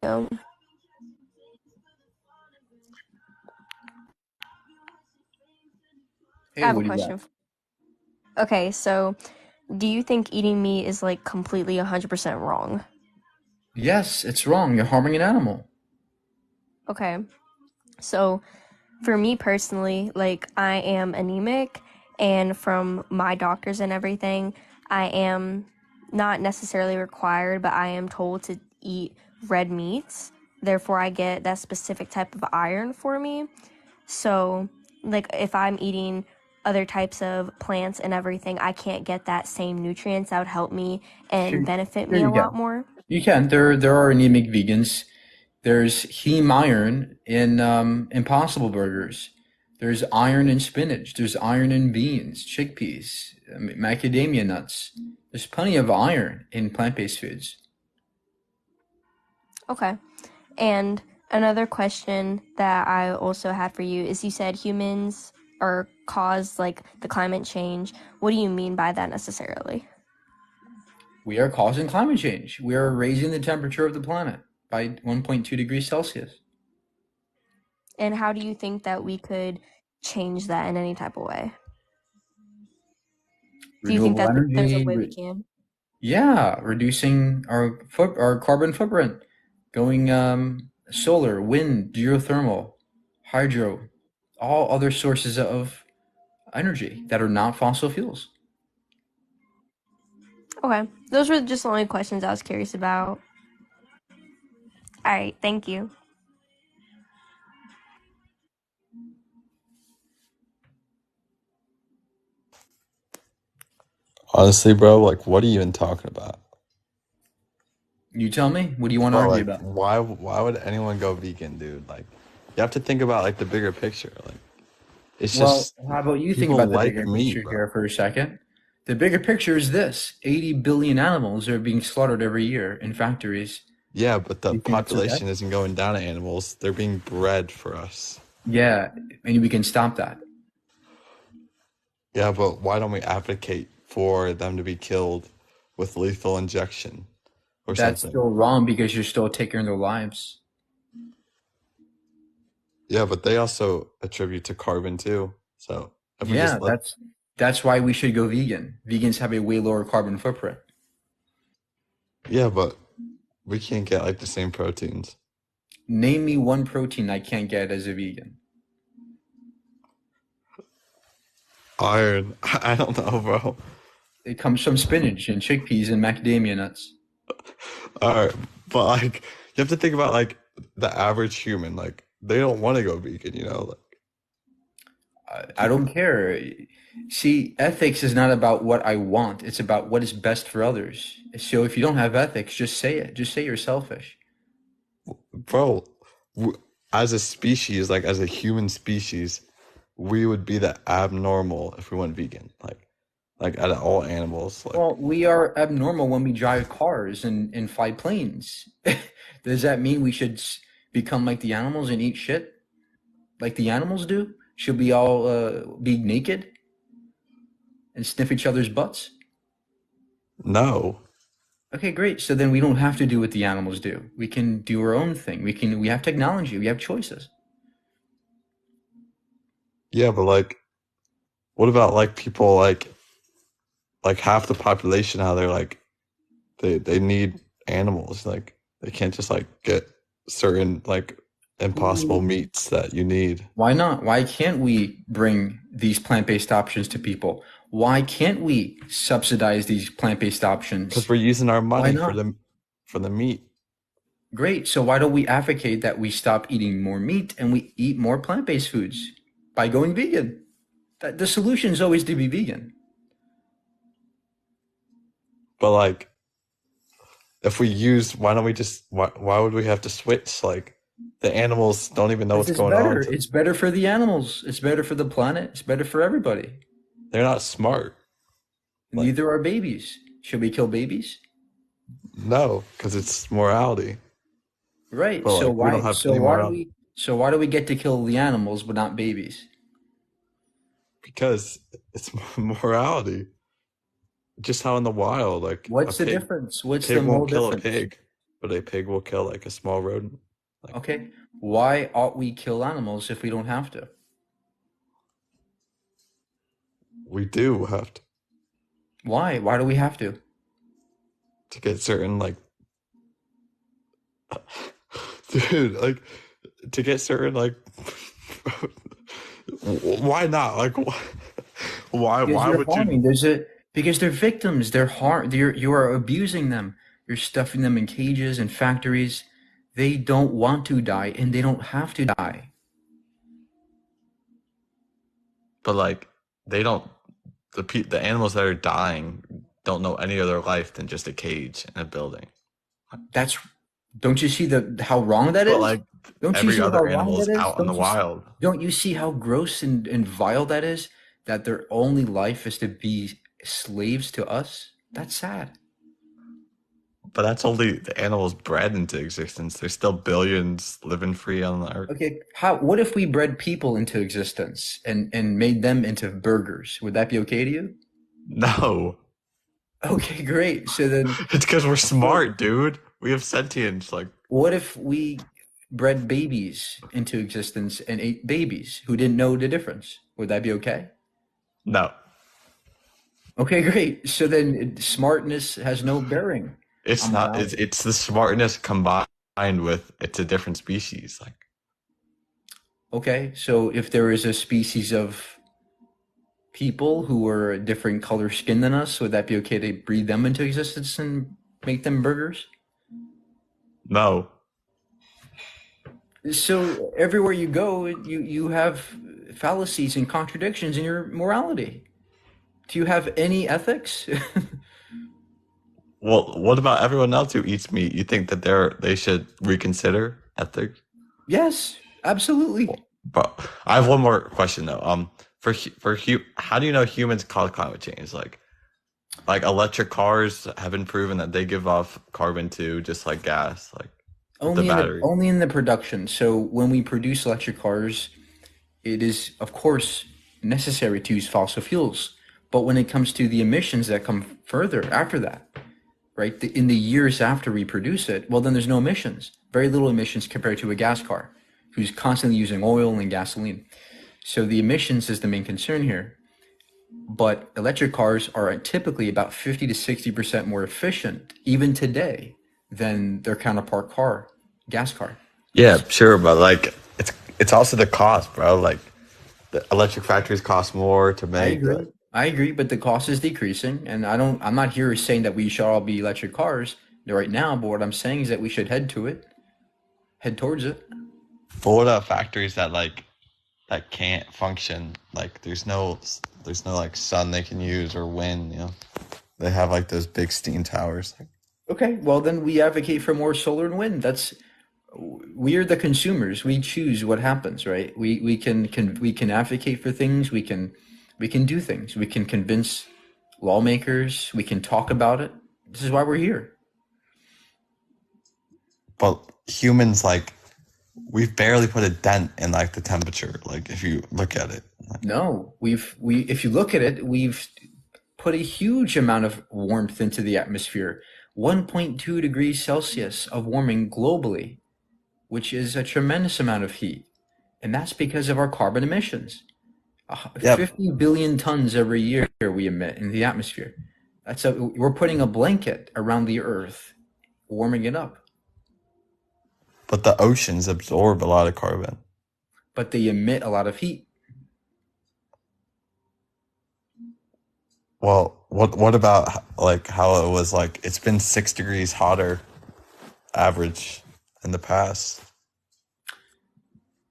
Um, I Hey, have a what do you got? question. Okay, so do you think eating meat is like completely 100% wrong? Yes, it's wrong. You're harming an animal. Okay, so for me personally, like I am anemic, and from my doctors and everything, I am not necessarily required, but I am told to eat red meats. Therefore, I get that specific type of iron for me. So, like, if I'm eating other types of plants and everything, I can't get that same nutrients that would help me and Here, benefit here me a you lot go. more. You can. There are anemic vegans. There's heme iron in Impossible Burgers. There's iron in spinach. There's iron in beans, chickpeas, macadamia nuts. There's plenty of iron in plant-based foods. Okay. And another question that I also had for you is you said humans are caused like the climate change. What do you mean by that necessarily? We are causing climate change. We are raising the temperature of the planet by 1.2 degrees Celsius. And how do you think that we could change that in any type of way? Do you think Renewable that there's a energy, way we can? yeah, reducing our carbon footprint, going solar, wind, geothermal, hydro, all other sources of energy that are not fossil fuels. Okay. Those were just the only questions I was curious about. All right. Thank you. Honestly, bro, like, what are you even talking about? You tell me, what do you want to Bro, argue like, about? why would anyone go vegan, dude? Like, you have to think about like the bigger picture. Like, it's Well, just how about you think people about the like bigger meat, picture bro. here for a second? The bigger picture is this: 80 billion animals are being slaughtered every year in factories. Yeah, but the You think that's okay? population isn't going down to animals. They're being bred for us. Yeah, and we can stop that. Yeah, but why don't we advocate for them to be killed with lethal injection or That's something? still wrong because you're still taking their lives. Yeah, but they also attribute to carbon too. So if we Yeah, just let, that's why we should go vegan. Vegans have a way lower carbon footprint. yeah, but we can't get like the same proteins. Name me one protein I can't get as a vegan. Iron, I don't know, bro. It comes from spinach and chickpeas and macadamia nuts. All right, but like you have to think about like the average human. Like they don't want to go vegan, you know. Like I people, don't care. See, ethics is not about what I want. It's about what is best for others. So if you don't have ethics, just say it. Just say you're selfish. bro, w- as a species, like as a human species, we would be the abnormal if we went vegan. Like out of all animals, like Well, we are abnormal when we drive cars and fly planes. Does that mean we should become like the animals and eat shit like the animals do? Should we all be naked and sniff each other's butts? no. Okay, great. So then we don't have to do what the animals do. We can do our own thing. We have technology. We have choices. Yeah, but like, what about like people like half the population? How they're like they need animals. Like they can't just like get certain like impossible Who meats that you need. Why not? Why can't we bring these plant-based options to people? Why can't we subsidize these plant-based Because options? we're using our Why money not? for the meat. Great. So why don't we advocate that we stop eating more meat and we eat more plant-based foods by going vegan? That the solution is always to be vegan. But like if we use why don't we just why would we have to switch? Like the animals don't even know Because what's it's going on. better. It's better for the animals. It's better for the planet. It's better for everybody. They're not smart. Like Neither are babies. Should we kill babies? no, because it's morality. Right. But like we don't have any morality So why do we get to kill the animals but not babies? because it's morality. just how in the wild, like What's the difference? a What's the pig moral won't kill a difference? pig, but a pig will kill like a small rodent. Like Okay. Why ought we kill animals if we don't have to? we do have Why? Why do we have to? to get certain like dude, like to get certain like why not? Like Because why you're would you harming. Because they're victims. They're harm. You are abusing them. You're stuffing them in cages and factories. They don't want to die, and they don't have to die. but like they don't the animals that are dying don't know any other life than just a cage in a building. That's. Don't you see how wrong that But is? like Don't you every see how other wrong animal is that is? out in the wild. Don't you see how gross and vile that is? That their only life is to be slaves to us? That's sad. But that's only the animals bred into existence. There's still billions living free on the earth. Okay, what if we bred people into existence and made them into burgers? Would that be okay to you? No. Okay, great. So then, It's because we're so smart, dude. We have sentience. Like, what if we bred babies into existence and ate babies who didn't know the difference? Would that be okay? no. Okay, great. So then smartness has no bearing It's on not. morality. It's the smartness combined with it's a different species. Like, Okay, so if there is a species of people who are a different color skin than us, would that be okay to breed them into existence and make them burgers? no. So everywhere you go, you have fallacies and contradictions in your morality. Do you have any ethics? Well, what about everyone else who eats meat? You think that they should reconsider ethics? Yes, absolutely. But I have one more question though. How do you know humans cause climate change? Like electric cars have been proven that they give off carbon too, just like gas, like with the battery. Only in the production. So when we produce electric cars, it is of course necessary to use fossil fuels. But when it comes to the emissions that come further after that, right? In the years after we produce it, well, then there's no emissions. Very little emissions compared to a gas car who's constantly using oil and gasoline. So the emissions is the main concern here. But electric cars are typically about 50 to 60% more efficient, even today, than their counterpart gas car. Yeah, sure, but like it's also the cost, bro. Like the electric factories cost more to I make. agree. I agree, but the cost is decreasing, and I'm not here saying that we should all be electric cars right now, but what I'm saying is that we should head towards it. But what about factories that can't function? Like there's no like sun they can use or wind. You know, they have like those big steam towers. Okay, well then we advocate for more solar and wind. We're the consumers. We choose what happens, right? We can advocate for things. We can do things. We can convince lawmakers. We can talk about it. This is why we're here. But humans like we've barely put a dent in like the temperature. Like if you look at it. No, we if you look at it, we've put a huge amount of warmth into the atmosphere. 1.2 degrees Celsius of warming globally, which is a tremendous amount of heat. And that's because of our carbon emissions. Yeah, 50 billion tons every year we emit in the atmosphere. We're putting a blanket around the earth, warming it up, but the oceans absorb a lot of carbon. but they emit a lot of heat. Well, what about like how it was like it's been 6 degrees hotter average in the past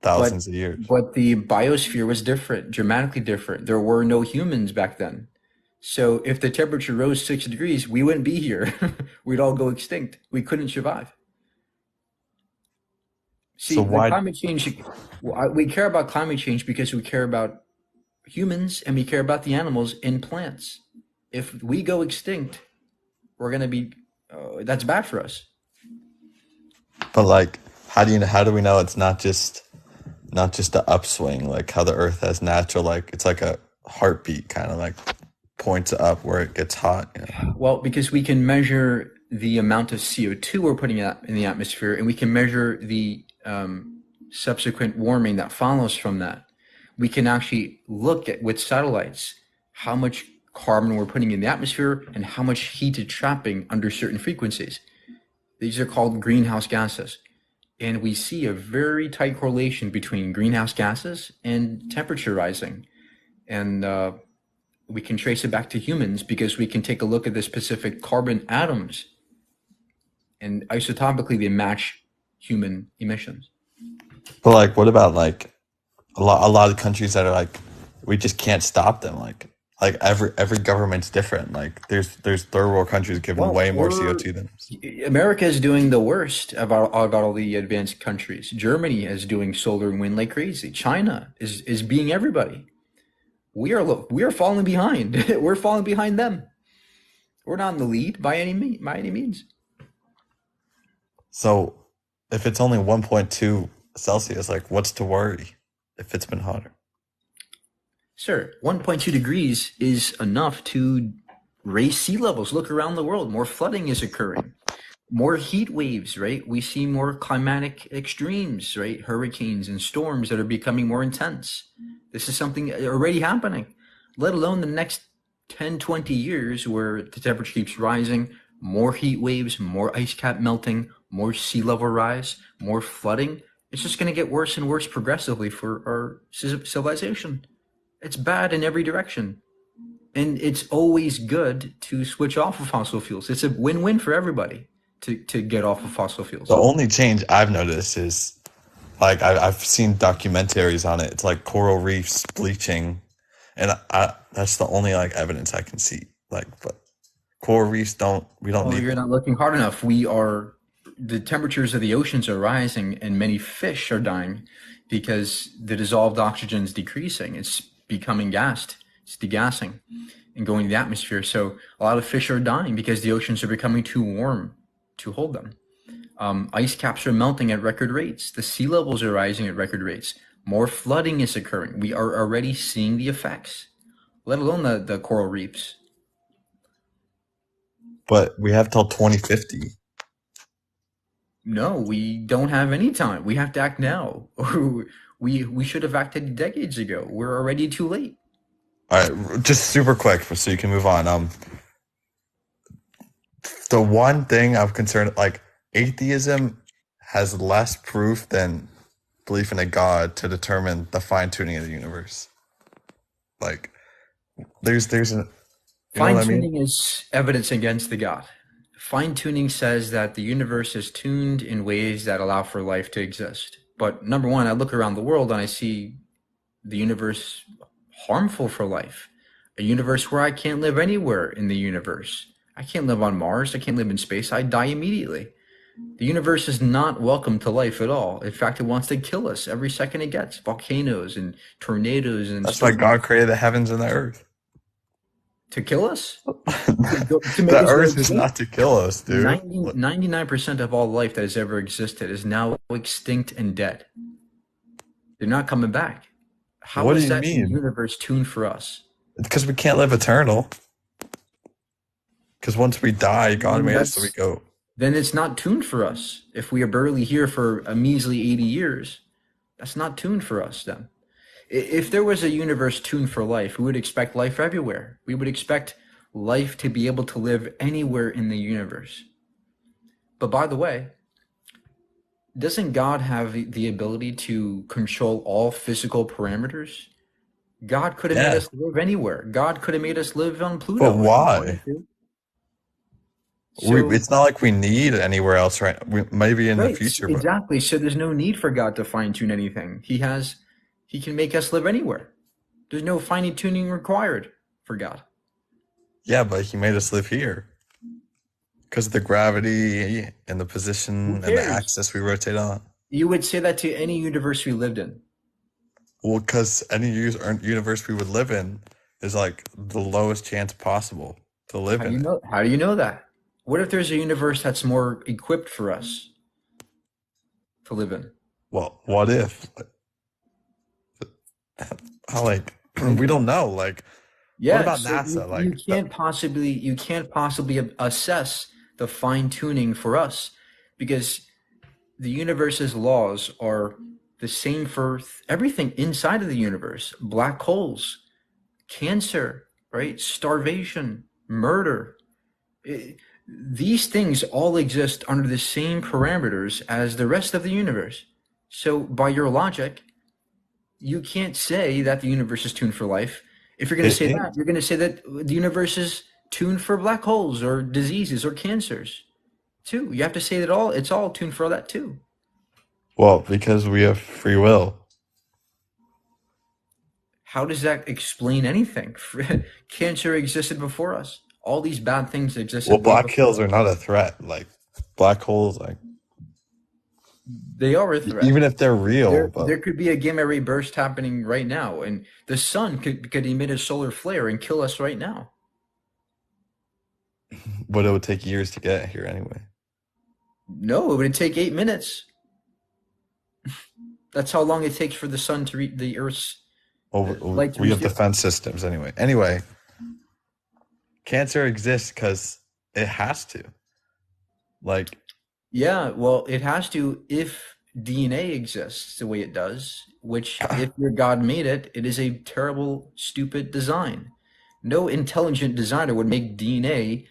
But thousands of years. the biosphere was different, dramatically different. There were no humans back then. So if the temperature rose 6 degrees, we wouldn't be here. We'd all go extinct. We couldn't survive. So See, the why climate change, we care about climate change because we care about humans and we care about the animals and plants. If we go extinct, we're going to be, that's bad for us. but like how do we know it's not just the upswing like how the earth has natural like it's like a heartbeat kind of like points up where it gets hot. You know? Well, because we can measure the amount of CO2 we're putting out in the atmosphere, and we can measure the subsequent warming that follows from that. We can actually look at with satellites how much carbon we're putting in the atmosphere and how much heat it's trapping under certain frequencies. These are called greenhouse gases. And we see a very tight correlation between greenhouse gases and temperature rising. And we can trace it back to humans because we can take a look at the specific carbon atoms, and isotopically they match human emissions. But like, what about like a lot of countries that are like, we just can't stop them. Like every government's different. Like there's third world countries giving Well, way more CO2 than us. America is doing the worst about all the advanced countries. Germany is doing solar and wind like crazy. China is being everybody. We are falling behind. We're falling behind them. We're not in the lead by any means. So if it's only 1.2 Celsius, like what's to worry if it's been hotter? Sir, 1.2 degrees is enough to raise sea levels. Look around the world. More flooding is occurring. More heat waves, right? We see more climatic extremes, right? Hurricanes and storms that are becoming more intense. This is something already happening, let alone the next 10, 20 years where the temperature keeps rising, more heat waves, more ice cap melting, more sea level rise, more flooding. It's just going to get worse and worse progressively for our civilization. It's bad in every direction. And it's always good to switch off of fossil fuels. It's a win-win for everybody to get off of fossil fuels. The only change I've noticed is like I've seen documentaries on it. It's like coral reefs bleaching, and that's the only like evidence I can see. Like, but coral reefs we don't Well, need you're them. not looking hard enough. The temperatures of the oceans are rising and many fish are dying because the dissolved oxygen is decreasing. It's becoming gassed. It's degassing and going to the atmosphere. So a lot of fish are dying because the oceans are becoming too warm to hold them. Ice caps are melting at record rates. The sea levels are rising at record rates. More flooding is occurring. We are already seeing the effects, let alone the coral reefs. But we have till 2050. No, we don't have any time. We have to act now. We should have acted decades ago. We're already too late. All right, just super quick so you can move on. The one thing I'm concerned, like atheism has less proof than belief in a god to determine the fine tuning of the universe. Like there's an, you know Fine what I mean? tuning is evidence against the God. Fine tuning says that the universe is tuned in ways that allow for life to exist. But number one, I look around the world and I see the universe harmful for life. A universe where I can't live anywhere in the universe. I can't live on Mars. I can't live in space. I die immediately. The universe is not welcome to life at all. In fact, it wants to kill us every second it gets. Volcanoes and tornadoes and That's why storms God created the heavens and the earth. to kill us, to make The us go earth is extinct. not to kill us, dude. 99% of all life that has ever existed is now extinct and dead. They're not coming back. How What do is you that mean? universe tuned for us? Because we can't live eternal. Because once we die, God Then made us so we go. then it's not tuned for us. If we are barely here for a measly 80 years, that's not tuned for us then. If there was a universe tuned for life, we would expect life everywhere. We would expect life to be able to live anywhere in the universe. But by the way, doesn't God have the ability to control all physical parameters? God could have made Yeah, us live anywhere. God could have made us live on but Pluto if he why? wanted to. It's So, not like we need anywhere else, right? Maybe in the right, future, but exactly. So there's no need for God to fine tune anything. He can make us live anywhere. There's no fine tuning required for God. yeah, but He made us live here because of the gravity and the Who position and the cares? axis we rotate on. You would say that to any universe we lived in. Well, because any universe we would live in is like the lowest chance possible to live How do in you it. know? How do you know that? What if there's a universe that's more equipped for us to live in? Well, what if? How like we don't know. Like What Yeah, about so NASA? you Like, can't possibly assess the fine tuning for us because the universe's laws are the same for everything inside of the universe. Black holes, cancer, right? Starvation, murder. I- these things all exist under the same parameters as the rest of the universe. So by your logic, you can't say that the universe is tuned for life. If you're going to it say is. that, you're going to say that the universe is tuned for black holes or diseases or cancers too. You have to say that all it's all tuned for all that too. Well, because we have free will. How does that explain anything? Cancer existed before us. All these bad things Well, existed way black before holes us. are not a threat. Like, black holes, like, They are a threat. even if they're real, There but could be a gamma ray burst happening right now, and the sun could emit a solar flare and kill us right now. it would take years to get here anyway. No, it would take 8 minutes. That's how long it takes for the sun to reach the Earth's Well, light to we reach have the Earth. defense systems anyway. Anyway, cancer exists because it has to. Like, Yeah, well, it has to if DNA exists the way it does, which if your God made it, it is a terrible, stupid design. No intelligent designer would make DNA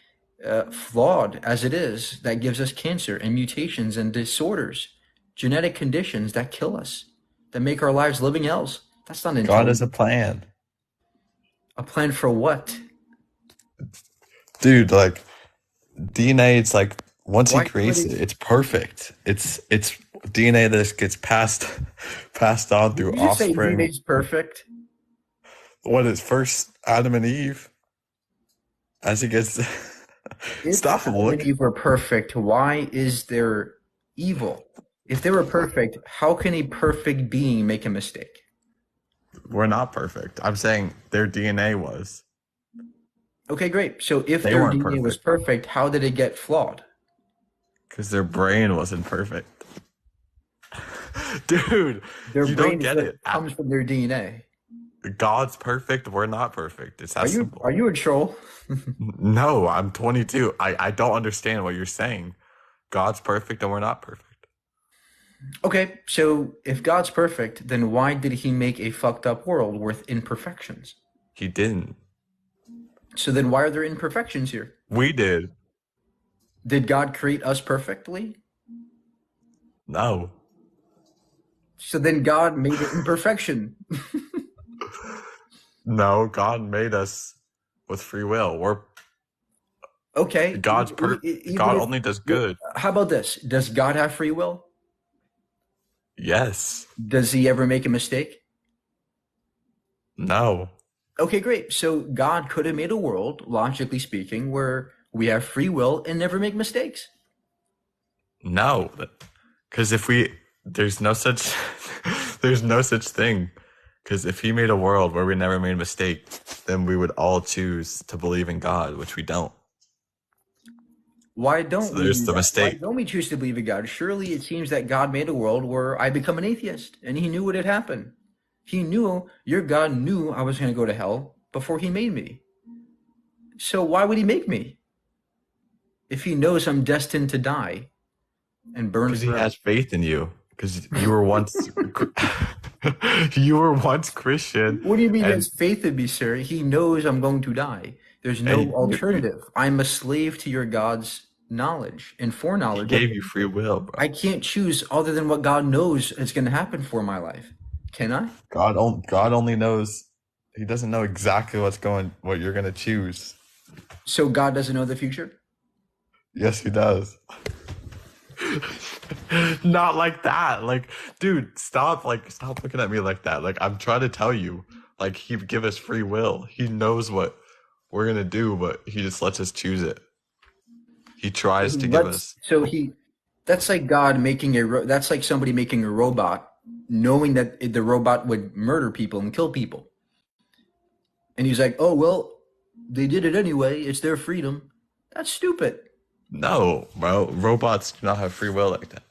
flawed as it is that gives us cancer and mutations and disorders, genetic conditions that kill us, that make our lives living hells. That's not God has a intelligent. plan. A plan for what? Dude, like, DNA, it's like, once he Why creates somebody? it, it's perfect. It's DNA that just gets passed on Did through you just say DNA offspring. is perfect? What is first Adam and Eve? As it gets If stop Adam and look. Eve were perfect, why is there evil? If they were perfect, how can a perfect being make a mistake? We're not perfect. I'm saying their DNA was. Okay, great. So if They their weren't DNA was perfect perfect, how did it get flawed? because their brain wasn't perfect. Dude, Their you don't brain is get what it. comes from their DNA. God's perfect. We're not perfect. It's that Are simple. you a troll? No, I'm 22. I don't understand what you're saying. God's perfect and we're not perfect. Okay, so if God's perfect, then why did he make a fucked up world with imperfections? He didn't. So then why are there imperfections here? We did. Did God create us perfectly? No. So then God made an imperfection. No, God made us with free will. Okay, even God if, only does good. how about this? Does God have free will? Yes. Does he ever make a mistake? No. Okay, great. So God could have made a world, logically speaking, where we have free will and never make mistakes. No. Because there's no such, there's no such thing. Because if he made a world where we never made a mistake, then we would all choose to believe in God, which we don't. Why don't So we there's do the that? Why mistake. don't we choose to believe in God? Surely it seems that God made a world where I become an atheist and he knew what had happened. He knew, your God knew I was going to go to hell before he made me. So why would he make me if he knows I'm destined to die and burn Because he forever? has faith in you. Because you were once, you were once Christian, What do you mean he and has faith in me, sir? He knows I'm going to die. There's no he alternative. I'm a slave to your God's knowledge and he foreknowledge. gave you free will, bro. I can't choose other than what God knows is going to happen for my life. Can I? God only knows. He doesn't know exactly what you're gonna choose. So God doesn't know the future? Yes, he does. Not like that. Like, dude, stop looking at me like that. Like, I'm trying to tell you, like, he give us free will. He knows what we're gonna do, but he just lets us choose it. He tries to give us. That's like God making that's like somebody making a robot knowing that the robot would murder people and kill people. And he's like, "Oh, well, they did it anyway. It's their freedom." That's stupid. No, bro. Robots do not have free will like that.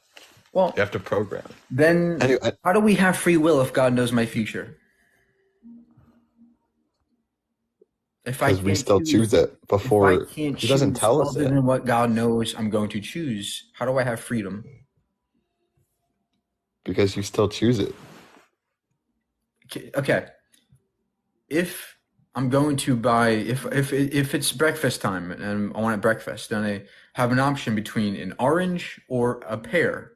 Well, You have to program. then Anyway, how do we have free will if God knows my future? If I because we can't still choose choose, it if I before can't he doesn't choose tell us other it. than what God knows I'm going to choose, how do I have freedom? Because you still choose it. Okay, if I'm going to buy, if it's breakfast time and I want a breakfast, then I have an option between an orange or a pear.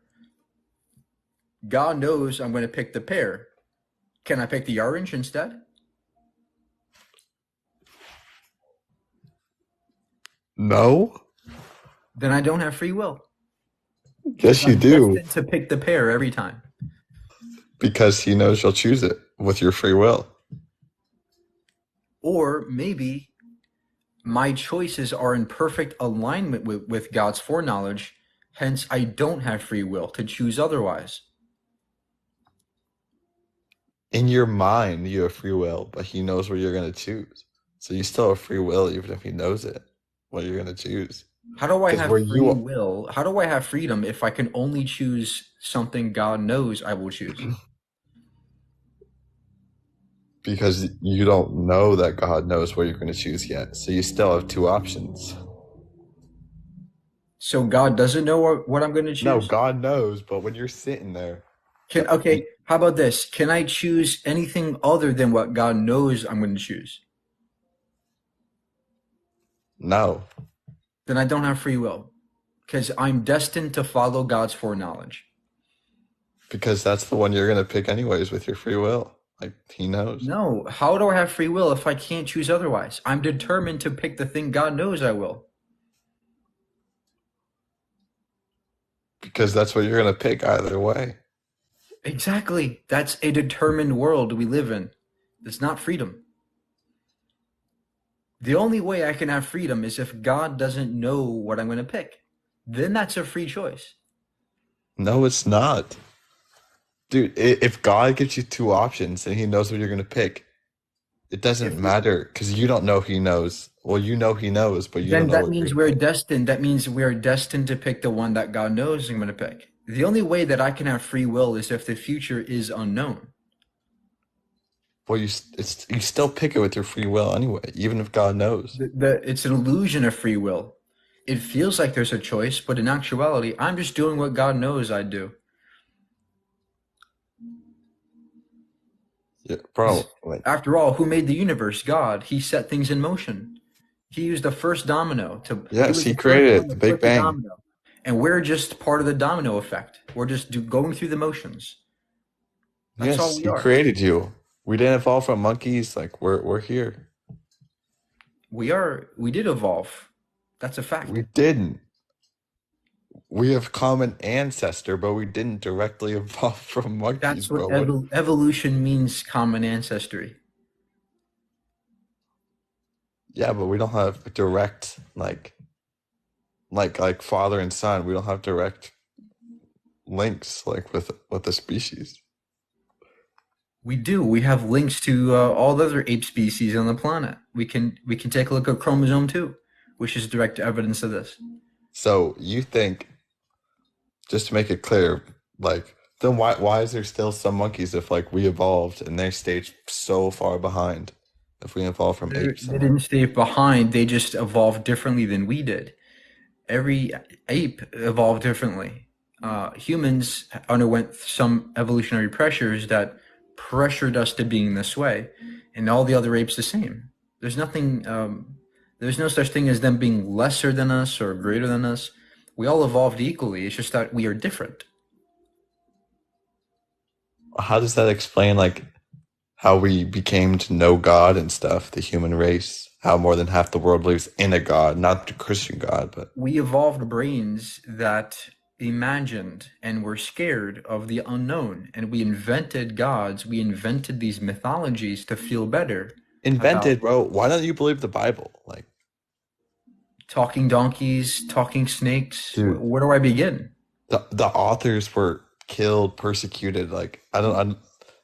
God knows I'm going to pick the pear. Can I pick the orange instead? No? Then I don't have free will because Yes, you I'm do. destined to pick the pear every time. Because he knows you'll choose it with your free will. Or maybe my choices are in perfect alignment with God's foreknowledge, hence I don't have free will to choose otherwise. In your mind, you have free will, but he knows what you're going to choose. So you still have free will, even if he knows it, what you're going to choose. How do I Because have where free you, will? How do I have freedom if I can only choose something God knows I will choose? because you don't know that God knows what you're going to choose yet. So you still have two options. So God doesn't know what I'm going to No, choose? God knows, but when you're sitting there, Okay, how about this? Can I choose anything other than what God knows I'm going to choose? no, Then I don't have free will because I'm destined to follow God's foreknowledge. because that's the one you're going to pick anyways with your free will. Like he knows. No, how do I have free will if I can't choose otherwise? I'm determined to pick the thing God knows I will. Because that's what you're going to pick either way. Exactly. That's a determined world we live in. It's not freedom. The only way I can have freedom is if God doesn't know what I'm going to pick. Then that's a free choice. No, it's not. Dude, if God gives you two options and he knows what you're going to pick, it doesn't If matter because you don't know he knows. Well, you know he knows, but you don't Then know that what you're means going to we're pick. destined. That means we're destined to pick the one that God knows I'm going to pick. The only way that I can have free will is if the future is unknown. Well, you still pick it with your free will anyway, even if God knows. It's an illusion of free will. It feels like there's a choice, but in actuality, I'm just doing what God knows I do. Yeah, 'Cause bro. Like, after all, who made the universe? God. He set things in motion. He used the first domino to. He yes, was he the first created one it, to the Big flip the Bang. domino, and we're just part of the domino effect. We're just going through the motions. That's all Yes, we he are. created you. We didn't evolve from monkeys. Like we're here. We are. We did evolve. That's a fact. We didn't. We have common ancestor, but we didn't directly evolve from monkeys, That's what bro. What? evolution means. Common ancestry. Yeah, but we don't have direct like father and son. We don't have direct links like with the species. We do. We have links to all the other ape species on the planet. We can take a look at chromosome 2, which is direct evidence of this. So you think, just to make it clear, like then why is there still some monkeys if like we evolved and they stayed so far behind if we evolved from apes They and like didn't stay behind. They just evolved differently than we did. Every ape evolved differently. Humans underwent some evolutionary pressures that pressured us to being this way, and all the other apes the same. There's nothing. There's no such thing as them being lesser than us or greater than us. We all evolved equally. It's just that we are different. how does that explain like how we became to know God and stuff, the human race, how more than half the world believes in a God, not the Christian God, but We evolved brains that imagined and were scared of the unknown, and we invented gods. We invented these mythologies to feel better about invented, bro. Why don't you believe the Bible? Like, talking donkeys, talking snakes. dude, Where do I begin? the authors were killed, persecuted. Like,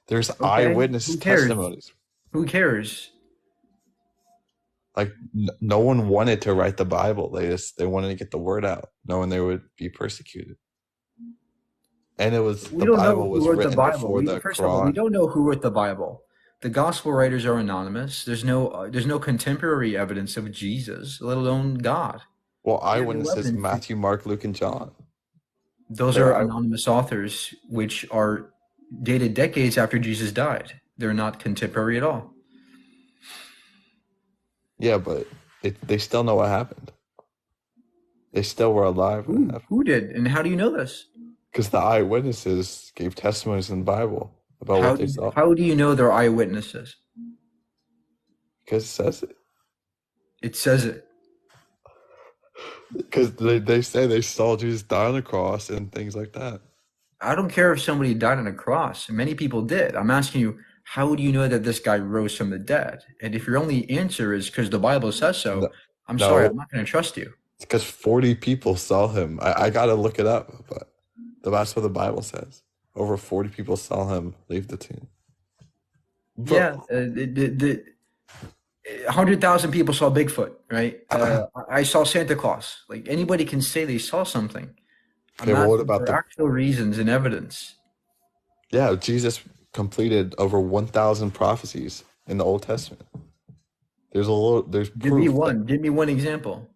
there's Okay, eyewitness who cares? testimonies. Who cares? Like, no one wanted to write the Bible. They wanted to get the word out, knowing they would be persecuted. And We the don't know Bible who was wrote the written Bible. before the First of all, we Quran. don't know who wrote the Bible. The gospel writers are anonymous. There's no contemporary evidence of Jesus, let alone God. Well, We have no eyewitnesses, evidence. Matthew, Mark, Luke, and John. Those They're are eye anonymous authors, which are dated decades after Jesus died. They're not contemporary at all. Yeah, but they still know what happened. They still were alive when it happened. Who did? And how do you know this? Because the eyewitnesses gave testimonies in the Bible about what they saw. How do you know they're eyewitnesses? Because it says it. It says it. Because they say they saw Jesus die on the cross and things like that. I don't care if somebody died on a cross. Many people did. I'm asking you, how do you know that this guy rose from the dead? And if your only answer is because the Bible says so, I'm sorry, I'm not going to trust you. It's because 40 people saw him. I got to look it up, but that's what the Bible says. Over 40 people saw him leave the tomb. Yeah, 100,000 people saw Bigfoot, right? I saw Santa Claus. Like, anybody can say they saw something. I'm Okay, well, what asking about for actual reasons and evidence. Yeah, Jesus completed over 1,000 prophecies in the Old Testament. There's Give me proof one. that Give me one example.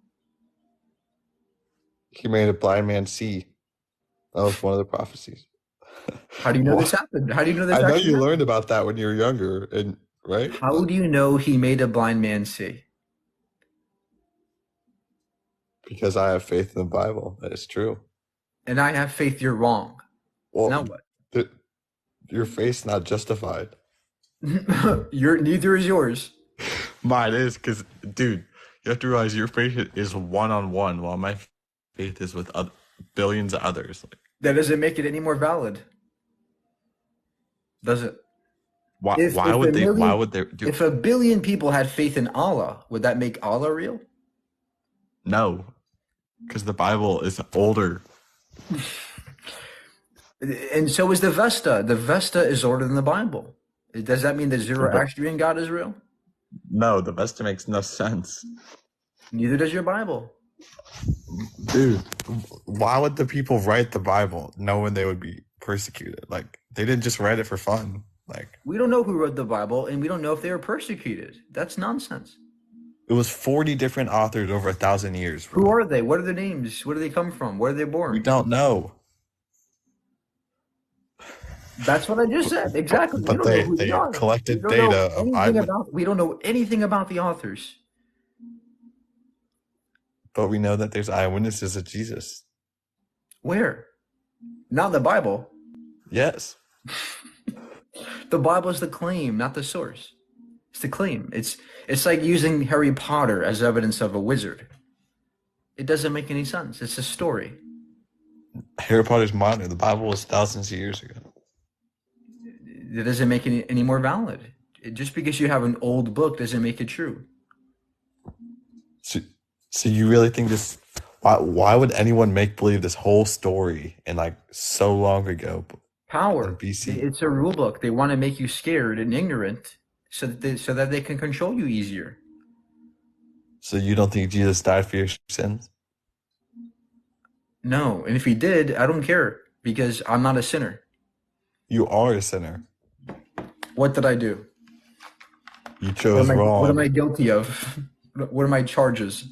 he made a blind man see. That was one of the prophecies. How do you know this happened? How do you know this I know actually you happened? learned about that when you were younger, right? How do you know he made a blind man see? Because I have faith in the Bible. That is true. And I have faith you're wrong. Well, Now what? your faith's not justified. Neither is yours. Mine is, because, dude, you have to realize your faith is one-on-one, while my faith is with billions of others. That doesn't make it any more valid, does it? Why would they do? If a billion people had faith in Allah, would that make Allah real? No, because the Bible is older. And so is the Vesta. The Vesta is older than the Bible. Does that mean the Zoroastrian God is real? No, the Vesta makes no sense. Neither does your Bible. Dude, why would the people write the Bible knowing they would be persecuted? Like, they didn't just write it for fun. Like, we don't know who wrote the Bible, and we don't know if they were persecuted. That's nonsense. It was 40 different authors over 1,000 years. Bro. Who are they? What are their names? Where do they come from? Where are they born? We don't know. That's what I just said. Exactly. But they collected data of eyewitnesses. We don't know anything about the authors. But we know that there's eyewitnesses of Jesus. Where? Not in the Bible. Yes. The Bible is the claim, not the source. It's the claim. It's like using Harry Potter as evidence of a wizard. It doesn't make any sense. It's a story. Harry Potter's modern. The Bible was thousands of years ago. It doesn't make it any more valid. Just because you have an old book doesn't make it true. So you really think this? Why would anyone make believe this whole story in like so long ago? Power. BC. It's a rule book. They want to make you scared and ignorant so that they can control you easier. So you don't think Jesus died for your sins? No, and if he did, I don't care because I'm not a sinner. You are a sinner. What did I do? You chose wrong. What am I guilty of? What are my charges?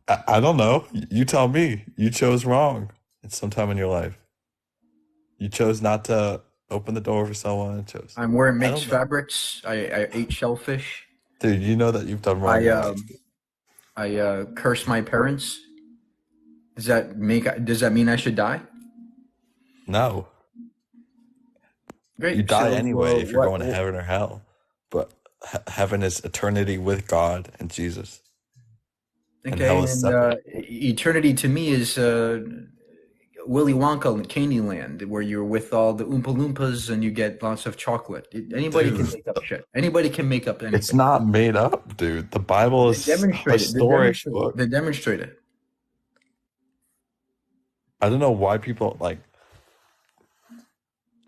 I don't know. You tell me. You chose wrong at some time in your life. You chose not to open the door for someone. I'm wearing mixed fabrics. I ate shellfish. Dude, you know that you've done wrong. I cursed my parents. Does that mean I should die? No. Great. You die anyway if you're going to heaven or hell. But heaven is eternity with God and Jesus. Okay, and eternity to me is Willy Wonka and Candyland, where you're with all the Oompa Loompas and you get lots of chocolate. Anybody can make up shit. Anybody can make up anything. It's not made up, dude. The Bible is historic book. They demonstrate it. I don't know why people like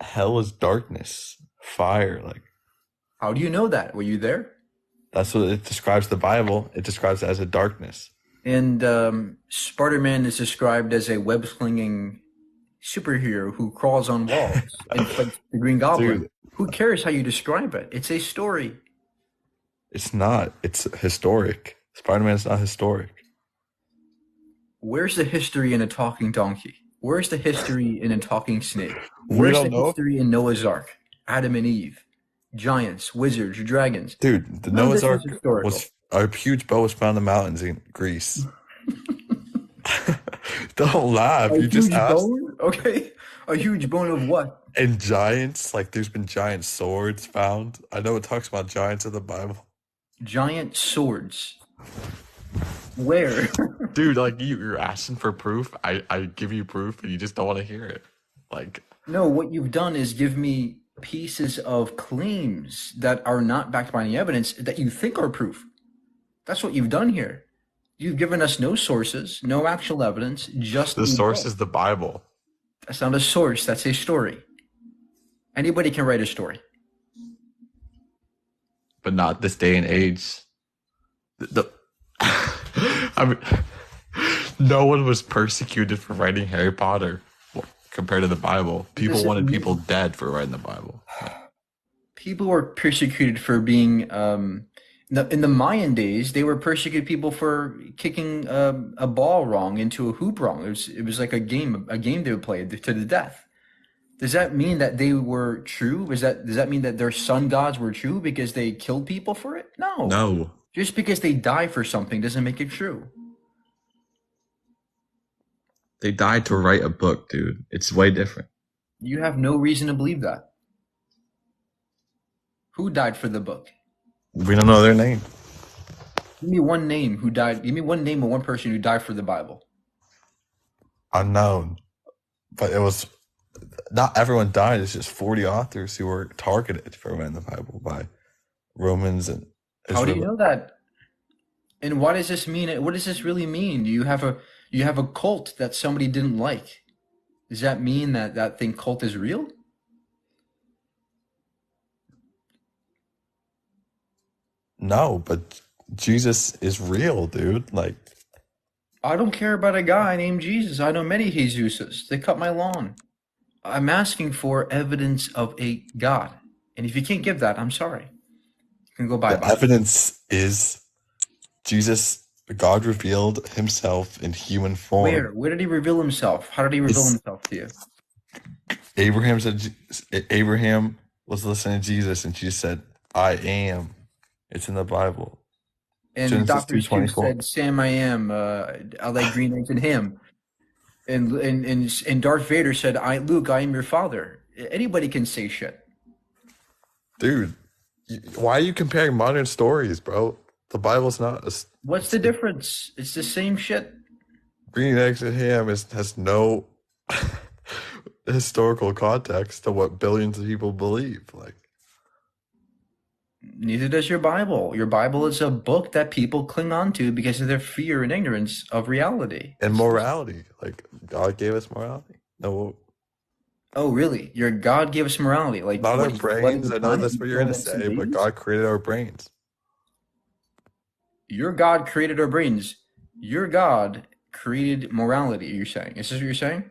hell is darkness, fire. Like, how do you know that? Were you there? That's what it describes the Bible. It describes it as a darkness. And Spider-Man is described as a web-slinging superhero who crawls on walls and fights the Green Goblin. Dude, Who cares how you describe it? It's a story. It's not. It's historic. Spider-Man's not historic. Where's the history in a talking donkey? Where's the history in a talking snake? We Where's don't the know. history in Noah's Ark? Adam and Eve, giants, wizards, dragons. Dude, the None of Noah's this was Ark historical. was a huge boat was found in the mountains in Greece. Don't laugh. A You just huge asked. bone? Okay. A huge bone of what? And giants, like there's been giant swords found. I know it talks about giants in the Bible. Giant swords. Where? Dude, like you're asking for proof. I give you proof and you just don't want to hear it. Like, No, what you've done is give me pieces of claims that are not backed by any evidence that you think are proof. That's what you've done here. You've given us no sources, no actual evidence, just the a source book. is the Bible. That's not a source, that's a story. Anybody can write a story. But not this day and age. I mean, no one was persecuted for writing Harry Potter compared to the Bible. People wanted people dead for writing the Bible. People were persecuted for being in the Mayan days. They were persecuted people for kicking a ball wrong into a hoop wrong. It was like a game they would play to the death. Does that mean that they were true? Does that mean that their sun gods were true because they killed people for it? No. No. Just because they die for something doesn't make it true. They died to write a book, dude. It's way different. You have no reason to believe that. Who died for the book? We don't know their name. Give me one name who died. Give me one name of one person who died for the Bible. Unknown. But it was not everyone died. It's just 40 authors who were targeted for writing the Bible by Romans and How do you know that? And what does this mean? What does this really mean? You have a cult that somebody didn't like. Does that mean that thing cult is real? No, but Jesus is real, dude. Like, I don't care about a guy named Jesus. I know many Jesuses. They cut my lawn. I'm asking for evidence of a God. And if you can't give that, I'm sorry. You can go the bye-bye. evidence is Jesus, God revealed himself in human form. Where? Where did he reveal himself? How did he reveal himself to you? Abraham said, Abraham was listening to Jesus, and Jesus said, I am. It's in the Bible. And Genesis Dr. Seuss 2:24. said, Sam, I am. I like green eggs and ham. And Darth Vader said, Luke, I am your father. Anybody can say shit. Dude, why are you comparing modern stories, bro? The Bible's not. What's the difference? It's the same shit. Green eggs and ham has no historical context to what billions of people believe. Like, Neither does your Bible. Your Bible is a book that people cling on to because of their fear and ignorance of reality. and morality. Like, God gave us morality. No, Oh, really? Your God gave us morality. Like not our what, he flooded brains. the I know planet that's and what you're going to killed innocent say, but babies? God created our brains. Your God created our brains. Your God created morality, you're saying. Is this what you're saying?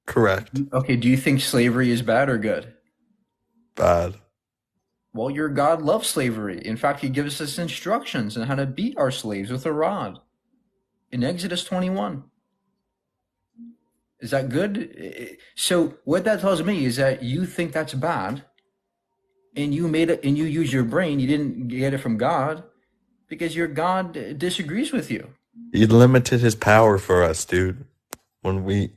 Correct. Okay, do you think slavery is bad or good? Bad. Well, your God loves slavery. In fact, he gives us instructions on how to beat our slaves with a rod in Exodus 21. Is that good? So what that tells me is that you think that's bad, and you made it, and you use your brain. You didn't get it from God because your God disagrees with you. He limited his power for us, dude. When we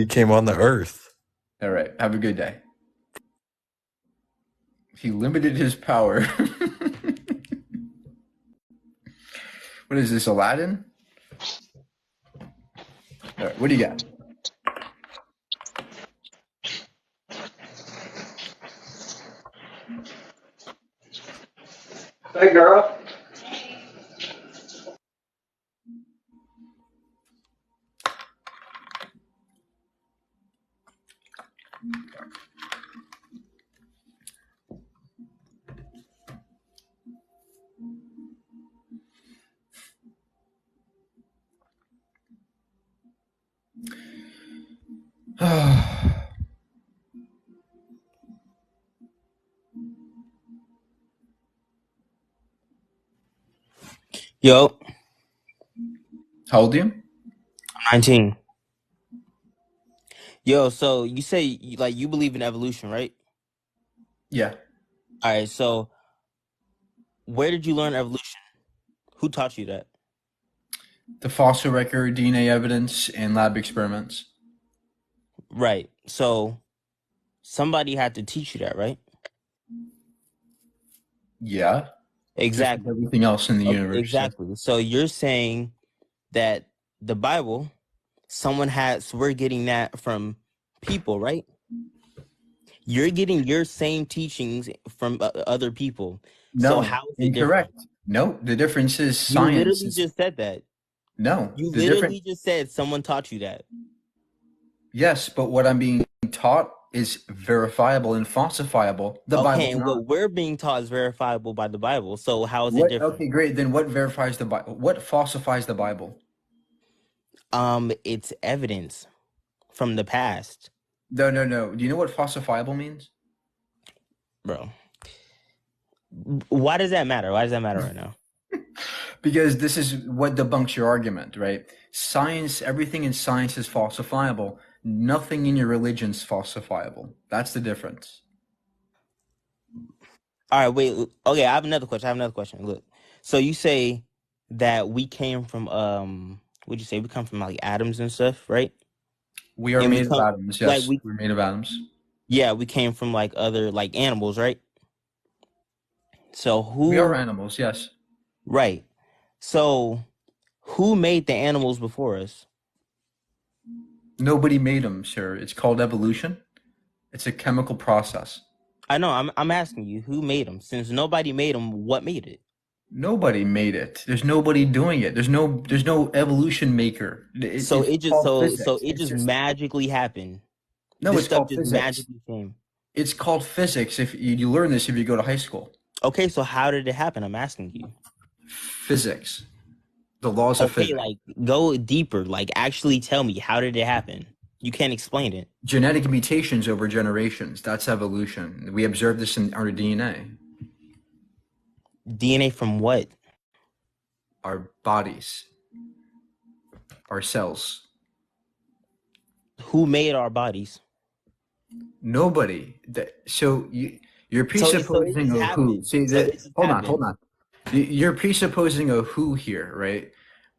came on the earth. All right, have a good day. He limited his power. What is this, Aladdin? All right, what do you got? Hey, girl. Yo, How old are you? 19. Yo, so you say like you believe in evolution, right? Yeah. All right, so where did you learn evolution? Who taught you that? The fossil record, DNA evidence, and lab experiments. Right. So somebody had to teach you that, right? Yeah. Just like Exactly. everything else in the Okay, universe. Yeah. exactly. So you're saying that the Bible, so we're getting that from people, right? You're getting your same teachings from other people. So No, how is it different? incorrect. No, the difference is You science literally is just said that. no. You The different literally just said someone taught you that. yes, but what I'm being taught is verifiable and falsifiable. The Okay, Bible's and not. what we're being taught is verifiable by the Bible. So how is it What different? okay, great. Then what verifies the Bible? What falsifies the Bible? It's evidence from the past, No, no, no. Do you know what falsifiable means? bro. Why does that matter? Why does that matter right now? Because this is what debunks your argument, right? Science, everything in science is falsifiable. Nothing in your religion's falsifiable. That's the difference. All right, wait. Okay, I have another question. Look, so you say that we came from what'd you say? We come from like atoms and stuff, right? We are And we made of come atoms. like Yes, we're made of atoms. we came from like other like animals, right? So We are animals, yes. right? So who made the animals before us? Nobody made them, sir. It's called evolution. It's a chemical process. I know. I'm asking you, who made them? Since nobody made them, what made it? Nobody made it. There's nobody doing it. There's no evolution maker. So It's it just called so physics. it It's just just magically happened. no, This it's stuff called just physics. magically came. It's called physics. If you learn this if you go to high school. Okay, so how did it happen? I'm asking you. Physics. The laws of Okay, physics. like go deeper. Like actually tell me, how did it happen? You can't explain it. Genetic mutations over generations. That's evolution. We observe this in our DNA, DNA from what? our bodies, our cells. Who made our bodies? Nobody. So you're So it presupposing just a who. happened. See So that? it just Hold on, hold happened. on. You're presupposing a who here, right?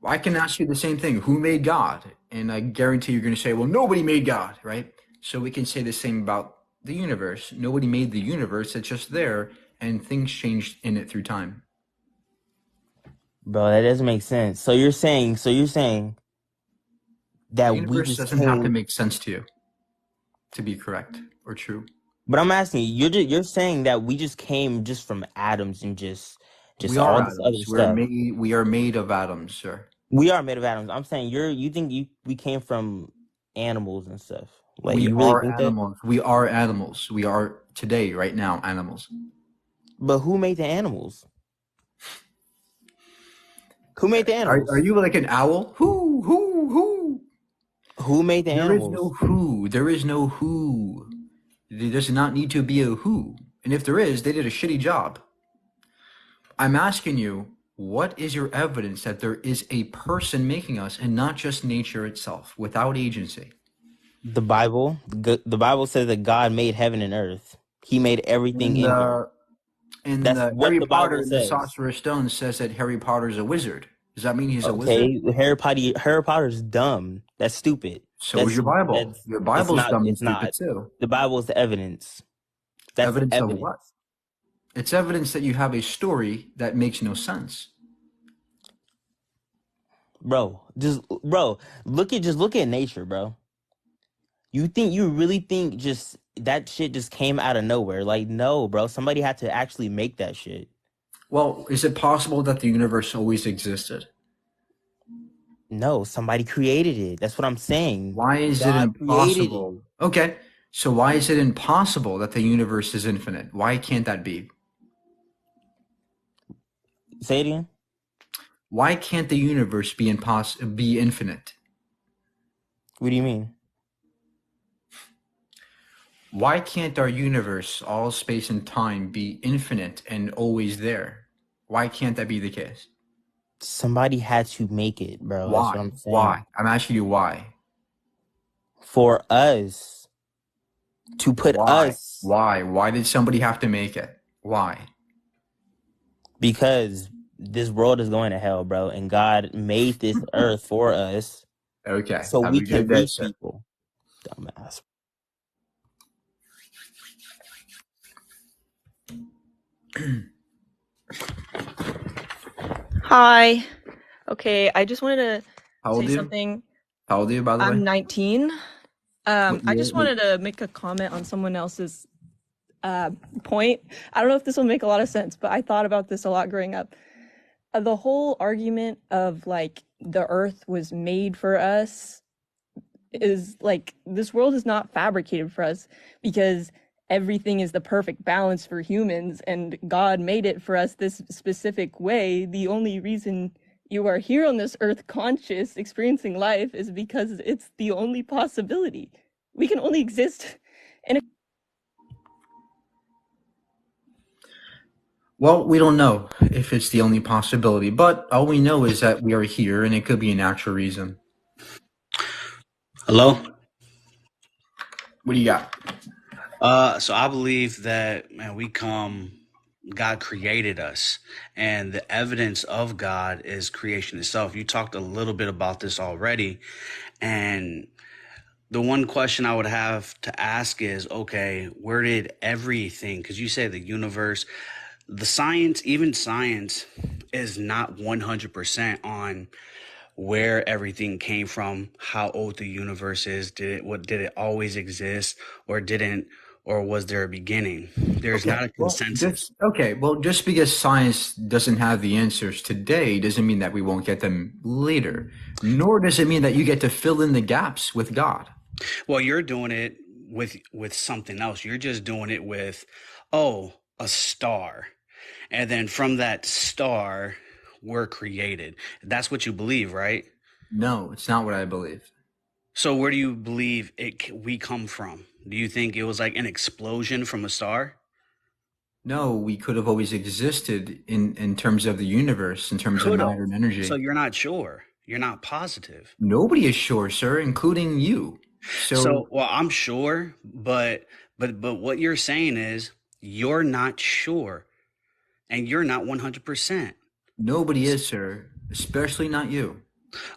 I can ask you the same thing. Who made God? And I guarantee you're going to say, well, nobody made God, right? So we can say the same about the universe. Nobody made the universe. It's just there, and things changed in it through time. Bro, that doesn't make sense. So you're saying The that we universe just doesn't have to came. make sense to you to be correct or true. But I'm asking you, you're saying that we just came just from atoms and just We are all this other atoms. stuff. We are made of atoms, sir. We are made of atoms. I'm saying you think we came from animals and stuff. Like We you really are think that? animals. We are animals. We are today, right now, animals. But who made the animals? Who made the Are animals? you like an owl? Who? Who made the There is no animals? who. There is no who. There does not need to be a who. And if there is, they did a shitty job. I'm asking you, what is your evidence that there is a person making us and not just nature itself without agency? The Bible. The Bible says that God made heaven and earth. He made everything In in here. the in That's the what Harry the Potter Bible and the says. Sorcerer's Stone says that Harry Potter's a wizard. Does that mean he's a wizard? Okay, Harry Potter's dumb. That's stupid. So is That's your Bible. that's Your it's Bible's not dumb and it's stupid not. too. The Bible is the evidence. That's Evidence of what? evidence. It's evidence that you have a story that makes no sense. Bro, look at nature, bro. You really think just that shit just came out of nowhere? Like, no, bro. Somebody had to actually make that shit. Well, is it possible that the universe always existed? No, somebody created it. That's what I'm saying. Why is it God created it. impossible? Okay, so why is it impossible that the universe is infinite? Why can't that be? Say it again. Why can't the universe be infinite? What do you mean? Why can't our universe, all space and time, be infinite and always there? Why can't that be the case? Somebody had to make it, bro. That's what Why? I'm saying. Why? I'm asking you why. For us to put Why? us, Why? Why did somebody have to make it? Why? because this world is going to hell, bro, and God made this earth for us Okay. so Have we a good can day, reach sir. people. Dumbass. Hi. Okay, I just wanted to How old say are you? something. How old are you, by the way? I'm 19. What I year? just wanted to make a comment on someone else's point. I don't know if this will make a lot of sense, but I thought about this a lot growing up. The whole argument of like the earth was made for us is like this world is not fabricated for us because everything is the perfect balance for humans and God made it for us this specific way. The only reason you are here on this earth conscious experiencing life is because it's the only possibility. We can only exist in a Well, we don't know if it's the only possibility, but all we know is that we are here and it could be a natural reason. Hello? What do you got? So I believe that, man, God created us, and the evidence of God is creation itself. You talked a little bit about this already, and the one question I would have to ask is, okay, where did everything, because you say the universe, the science, even science is not 100% on where everything came from, how old the universe is, did it always exist or didn't, or was there a beginning? There's Okay. not a Well, consensus. just because science doesn't have the answers today doesn't mean that we won't get them later. Nor does it mean that you get to fill in the gaps with God. Well, you're doing it with something else. You're just doing it with, oh, a star. And then from that star, we're created. That's what you believe, right? No, it's not what I believe. So where do you believe we come from? Do you think it was like an explosion from a star? No, we could have always existed in terms of the universe, in terms of Could matter have. and So energy. you're not sure. You're not positive. Nobody is sure, sir, including you. So So, well, I'm sure, but what you're saying is you're not sure and you're not 100%. nobody is, sir, especially not you.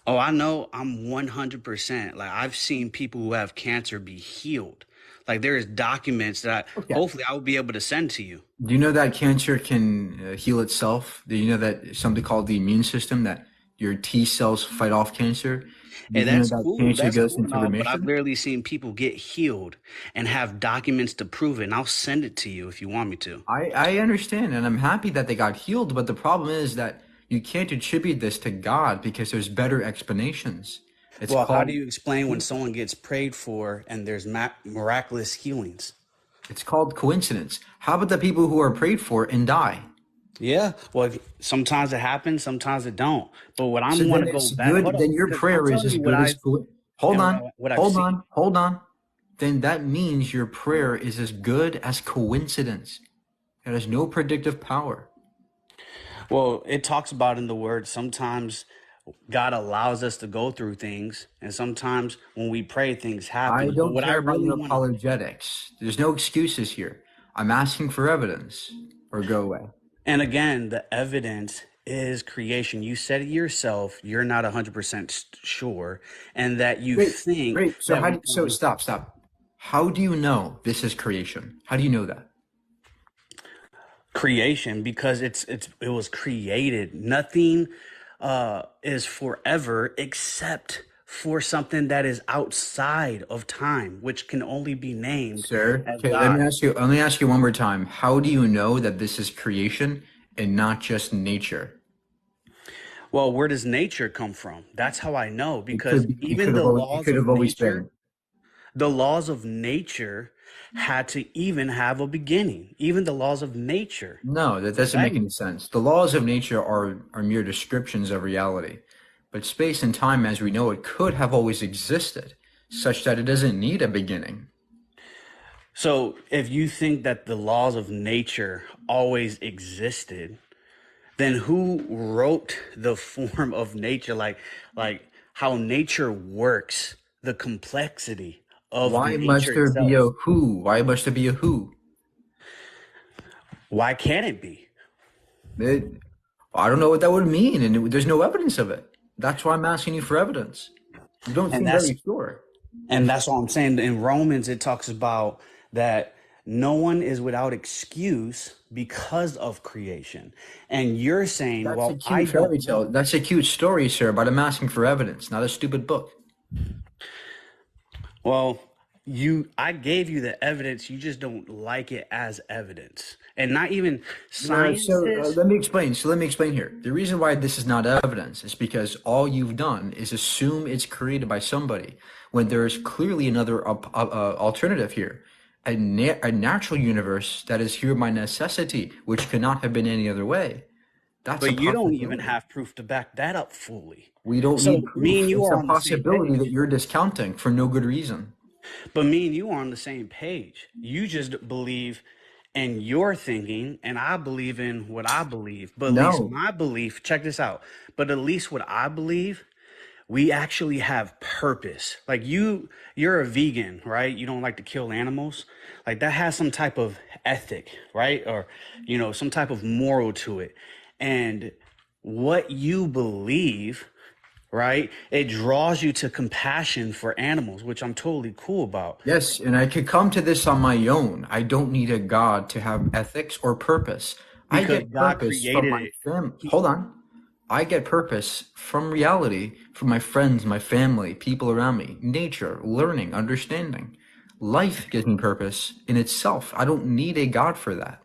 Oh, I know I'm 100%. Like I've seen people who have cancer be healed. Like there is documents that Okay. hopefully I will be able to send to you. Do you know that cancer can heal itself? Do you know that something called the immune system, that your T cells fight off cancer? Do Hey, you know that's that cool. cancer That's goes cool and into all, but I've remission? literally seen people get healed and have documents to prove it. And I'll send it to you if you want me to. I understand, and I'm happy that they got healed, but the problem is that you can't attribute this to God because there's better explanations. It's Well, how do called you explain when someone gets prayed for and there's miraculous healings? it's called coincidence. How about the people who are prayed for and die? Yeah, well, sometimes it happens, sometimes it don't. But what So I'm want then to go it's back, good. hold up, Then your because I'm prayer is telling as you what good as I've hold and on, what I've hold seen. on, hold on. Then that means your prayer is as good as coincidence. It has no predictive power. Well, it talks about in the word sometimes God allows us to go through things, and sometimes when we pray, things I happen. But don't what I care about really your want to, apologetics. There's no excuses here. I'm asking for evidence or go away. and again, the evidence is creation. You said it yourself. You're not 100% sure, and that you Great, think great. So that we so come stop. How do you know this is creation? How do you know that? creation because it was created. Nothing is forever except for something that is outside of time, which can only be named Sir, as okay, God. let me ask you one more time. How do you know that this is creation and not just nature? Well, where does nature come from? That's how I know, because It even the it laws could of have always nature, been. the laws of nature had to even have a beginning. Even the laws of nature, No, that doesn't make right? any sense. The laws of nature are mere descriptions of reality. But space and time as we know it could have always existed, such that it doesn't need a beginning. So if you think that the laws of nature always existed, then who wrote the form of nature? Like how nature works, the complexity of Why must nature there be a itself. who? Why must there be a who? Why can't it be? It, I don't know what that would mean, and there's no evidence of it. That's why I'm asking you for evidence. You don't And seem that's very sure. and that's all I'm saying. In Romans, it talks about that no one is without excuse because of creation. And you're saying, That's a well, I cute don't fairy tale. know. That's a cute story, sir, but I'm asking for evidence, not a stupid book. Well, I gave you the evidence, you just don't like it as evidence. And not even scientists. Let me explain. So let me explain here. The reason why this is not evidence is because all you've done is assume it's created by somebody when there is clearly another alternative here. A natural universe that is here by necessity, which cannot have been any other way. That's a But you don't even possibility. have proof to back that up fully. We don't need So me proof. and you It's are a on the same possibility that page. you're discounting for no good reason. But me and you are on the same page. You just believe in your thinking, and I believe in what I believe. But at least No. my belief, check this out. But at least what I believe, we actually have purpose. Like you're a vegan, right? You don't like to kill animals. Like that has some type of ethic, right? Or, some type of moral to it. And what you believe, right? It draws you to compassion for animals, which I'm totally cool about. Yes, and I could come to this on my own. I don't need a God to have ethics or purpose. I Because get God purpose from created my it. fam. He, Hold on. I get purpose from reality, from my friends, my family, people around me, nature, learning, understanding. Life gives me purpose in itself. I don't need a God for that.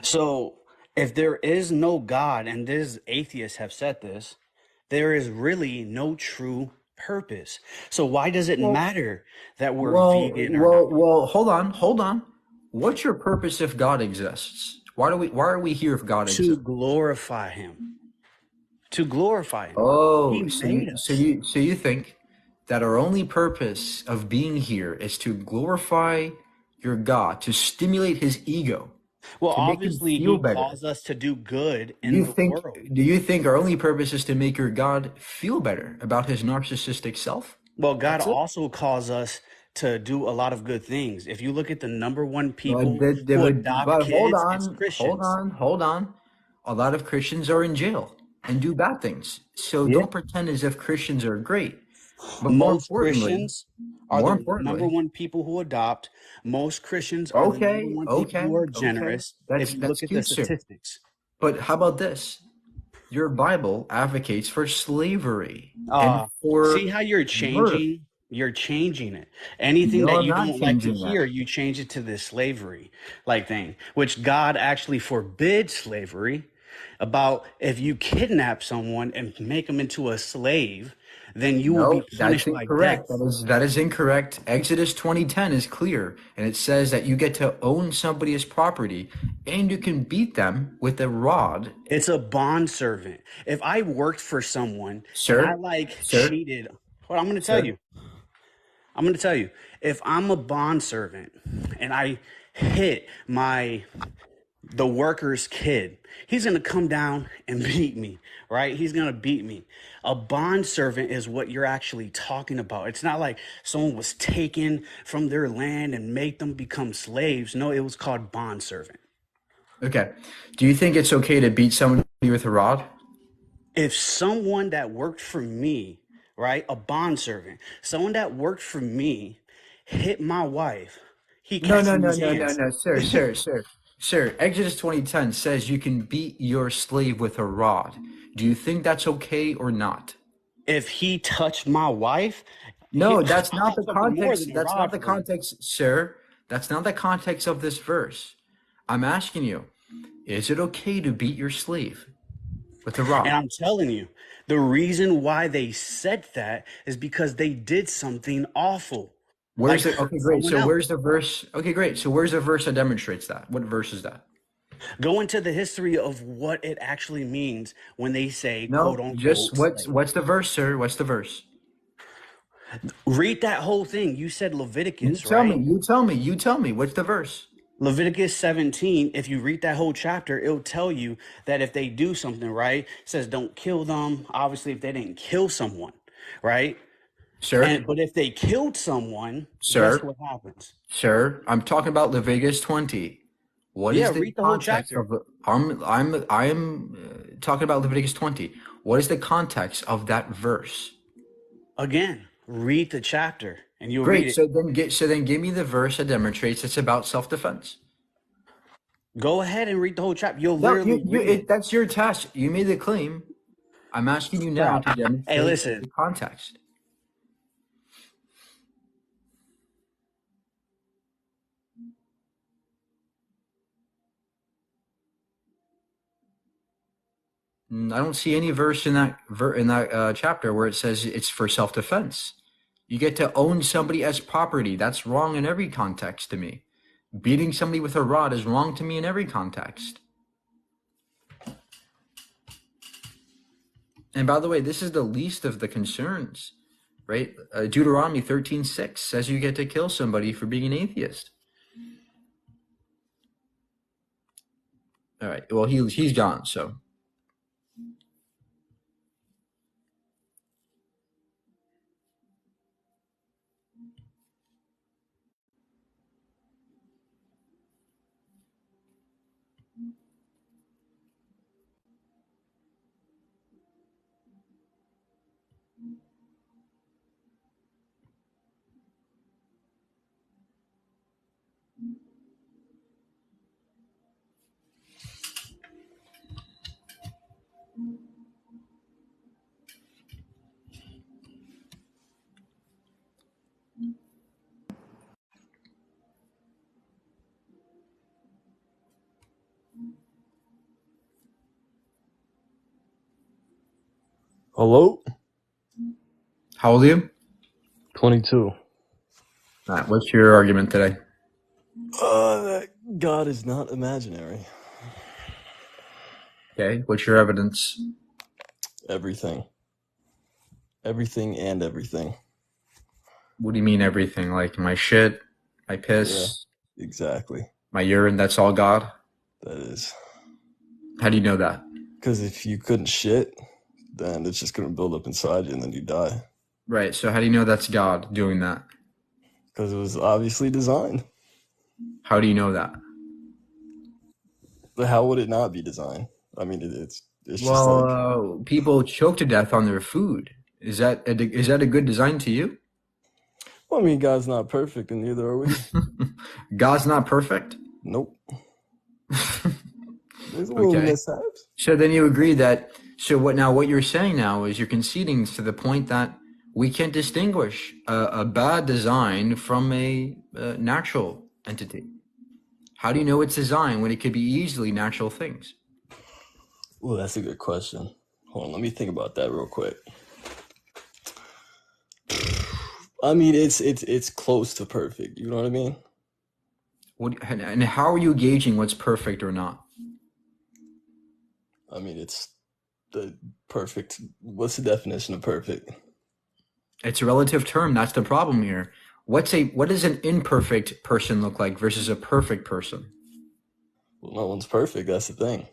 so if there is no God, and these atheists have said this, there is really no true purpose. So why does it Well, matter that we're vegan or not? hold on, hold on. What's your purpose if God exists? Why are we here if God To exists? glorify him. To glorify him. He Oh, made us. so you think that our only purpose of being here is to glorify your God, to stimulate his ego, Well, to make him obviously, feel he better? calls us to do good in the world. Do you think our only purpose is to make your God feel better about his narcissistic self? Well, God That's it? also calls us to do a lot of good things. If you look at the number one But, people who adopt hold kids, it's on, hold Christians. on, hold on. A lot of Christians are in jail and do bad things. So Yeah. don't pretend as if Christians are great. But Most Christians are more the number importantly, one people who adopt. Most Christians are the number okay, one people okay, who are okay. generous. If you That's look at the cute, sir. statistics. But how about this? Your Bible advocates for slavery and Uh, See for how you're murder. changing? You're changing it. Anything No, that I'm you not don't like to changing that. hear, you change it to this slavery like thing, which God actually forbids slavery. About if you kidnap someone and make them into a slave, then you will be No, that's punished by incorrect. death. That is incorrect. Exodus 20:10 is clear, and it says that you get to own somebody as property, and you can beat them with a rod. It's a bond servant. If I worked for someone and I Sir, like sir, cheated, well, I'm going to tell sir. you. I'm going to tell you. If I'm a bond servant and I hit the worker's kid, he's going to come down and beat me, right? He's going to beat me. A bond servant is what you're actually talking about. It's not like someone was taken from their land and made them become slaves. No, it was called bond servant. Okay. Do you think it's okay to beat somebody with a rod? If someone that worked for me, right, a bond servant, someone that worked for me hit my wife, he No, catches no, no, his no, no, hands. no, sir. Exodus 20:10 says you can beat your slave with a rod. Do you think that's okay or not? If he touched my wife, No, that's I not got the something more context. than a That's not rod the for him. context, sir. That's not the context of this verse. I'm asking you, is it okay to beat your slave with a And rod? I'm telling you, the reason why they said that is because they did something awful, like hurt Okay, great. someone So where's else. the verse? Okay, great. So where's the verse that demonstrates that? What verse is that? Go into the history of what it actually means when they say quote No, just unquote slave. what's the verse, sir? What's the verse? Read that whole thing. You said You Leviticus, tell me, right? you tell me, you tell me. What's the verse? Leviticus 17, if you read that whole chapter, it'll tell you that if they do something, right, it says don't kill them. Obviously, if they didn't kill someone, right? Sir, But if they killed someone, guess sir, what happens? sir, I'm talking about Leviticus 20. What Yeah, is the read the whole context chapter. of I'm talking about Leviticus 20. What is the context of that verse? Again, read the chapter and you'll read Great. it. So then give me the verse that demonstrates it's about self-defense. Go ahead and read the whole chapter. You'll No, literally read it. that's your task. You made the claim. I'm asking you now Bro, to hey, demonstrate listen. the context. I don't see any verse in that chapter where it says it's for self-defense. You get to own somebody as property. That's wrong in every context to me. Beating somebody with a rod is wrong to me in every context. And by the way, this is the least of the concerns, right? Deuteronomy 13:6 says you get to kill somebody for being an atheist. All right. Well, he's gone. So Hello? how old are you? 22. All right. What's your argument today? That God is not imaginary. Okay. What's your evidence? Everything. Everything and everything. What do you mean everything? Like my shit, my piss, Exactly. my urine, that's all God? That is. How do you know that? Because if you couldn't shit, then it's just going to build up inside you and then you die. Right. So how do you know that's God doing that? Because it was obviously designed. How do you know that? But how would it not be designed? I mean, it's just like, Well, people choke to death on their food. Is that a good design to you? well, I mean, God's not perfect and neither are we. God's not perfect? Nope. There's a little Okay. mishaps. So then you agree that, what you're saying now is you're conceding to the point that we can't distinguish a bad design from a natural entity. How do you know it's design when it could be easily natural things? Well, that's a good question. Hold on, let me think about that real quick. I mean, it's close to perfect. You know what I mean? And how are you gauging what's perfect or not? I mean, it's the perfect. What's the definition of perfect? It's a relative term. That's the problem here. What does an imperfect person look like versus a perfect person? Well, no one's perfect. That's the thing.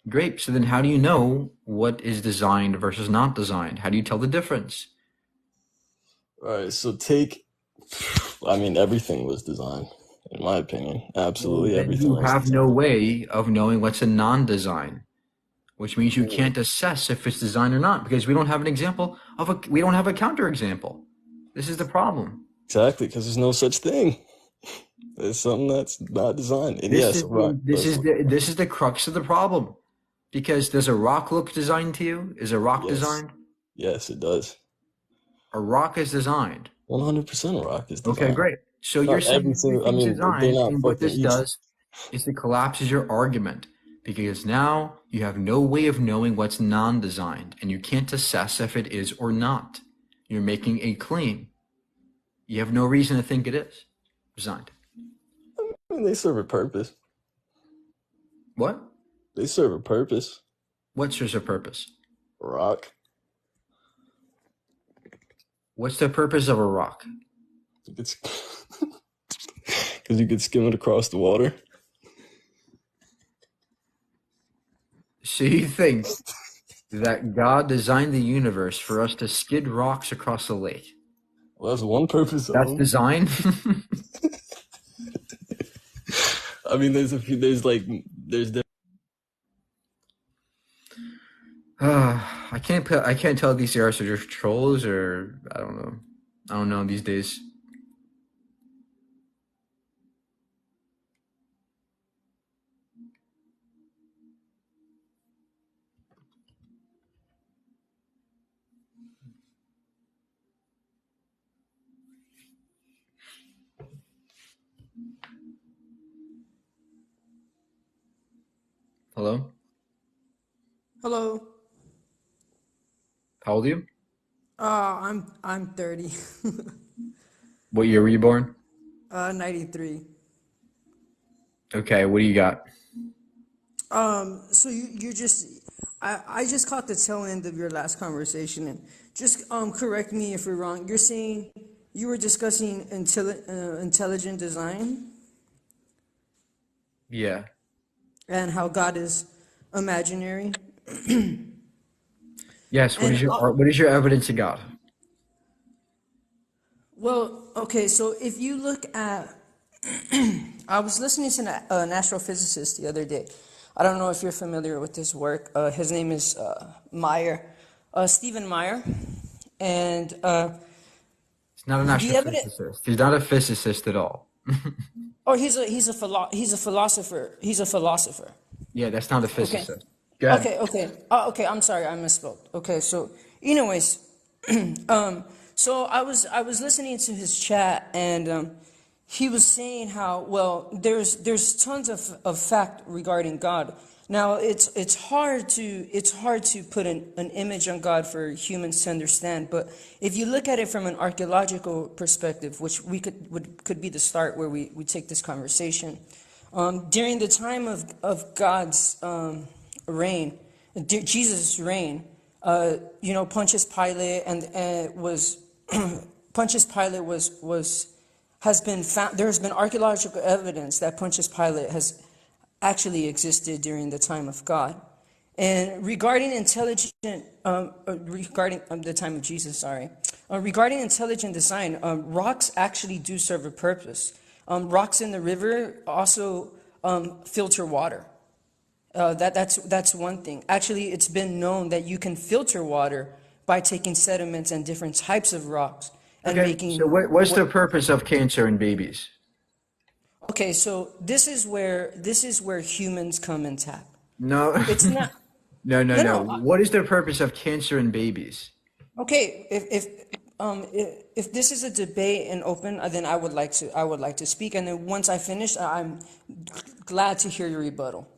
Great. So then how do you know what is designed versus not designed? How do you tell the difference? All right, so I mean, everything was designed, in my opinion. Absolutely Then everything you was have no designed. way of knowing what's a non-design, which means you can't assess if it's designed or not because we don't have an example we don't have a counterexample. This is the problem. Exactly, because there's no such thing. There's something that's not designed. And yes, rock does look. This is the crux of the problem. Because does a rock look designed to you? Is a rock Yes, designed? yes, it does. A rock is designed. 100% rock is Okay, designed. great. So you're Not saying every single. I everything's mean, they're designed, not and what fucking this each. does is it collapses your argument because now you have no way of knowing what's non-designed, and you can't assess if it is or not. You're making a claim. You have no reason to think it is designed. I mean, they serve a purpose. What? They serve a purpose. What serves a purpose? Rock. What's the purpose of a rock? It's Because you could skim it across the water. So you think that God designed the universe for us to skid rocks across a lake? Well, that's one purpose of That's them. design? I mean, there's different. I can't tell if these guys are just trolls or I don't know. I don't know these days. Hello? Hello. How old are you? I'm 30. What year were you born? 93. Okay, what do you got? So you just I just caught the tail end of your last conversation, and just correct me if we're wrong. You're saying you were discussing intelligent design Yeah. and how God is imaginary. Yes, And what is your evidence of God? well, okay, so if you look at I was listening to an astrophysicist the other day. I don't know if you're familiar with his work. His name is Meyer, Stephen Meyer, and He's not an the evidence. astrophysicist. He's not a physicist at all. Oh, he's a philosopher. He's a philosopher. Yeah, that's not a Okay. physicist. Go ahead. Okay. I'm sorry, I misspoke. Okay, so anyways, so I was listening to his chat, and he was saying how well there's tons of fact regarding God. Now it's hard to put an image on God for humans to understand, but if you look at it from an archaeological perspective, which could be the start where we take this conversation, during the time of God's reign, Jesus' reign, Pontius Pilate was Pontius Pilate has been found. There has been archaeological evidence that Pontius Pilate has actually existed during the time of God. And regarding the time of Jesus, sorry, regarding intelligent design, rocks actually do serve a purpose. Rocks in the river also filter water. That's one thing. Actually, it's been known that you can filter water by taking sediments and different types of rocks and Okay, making. so what's the purpose of cancer in babies? Okay, so this is where humans come and tap. No, It's not. no, no, No, no. no. What is the purpose of cancer in babies? Okay, if this is a debate and open, then I would like to speak, and then once I finish, I'm glad to hear your rebuttal.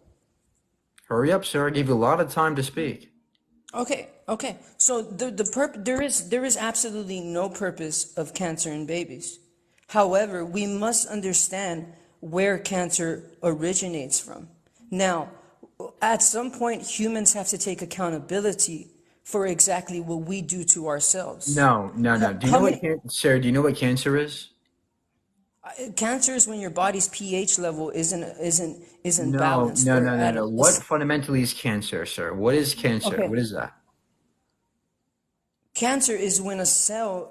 Hurry up, sir. I gave you a lot of time to speak. Okay. So there is absolutely no purpose of cancer in babies. However, we must understand where cancer originates from. Now, at some point, humans have to take accountability for exactly what we do to ourselves. No, no, no. Do you How know what many Sarah, do you know what cancer is? cancer is when your body's pH level isn't No, balanced no, or no, no, at no. What fundamentally is cancer, sir? What is cancer? okay. What is that? Cancer is when a cell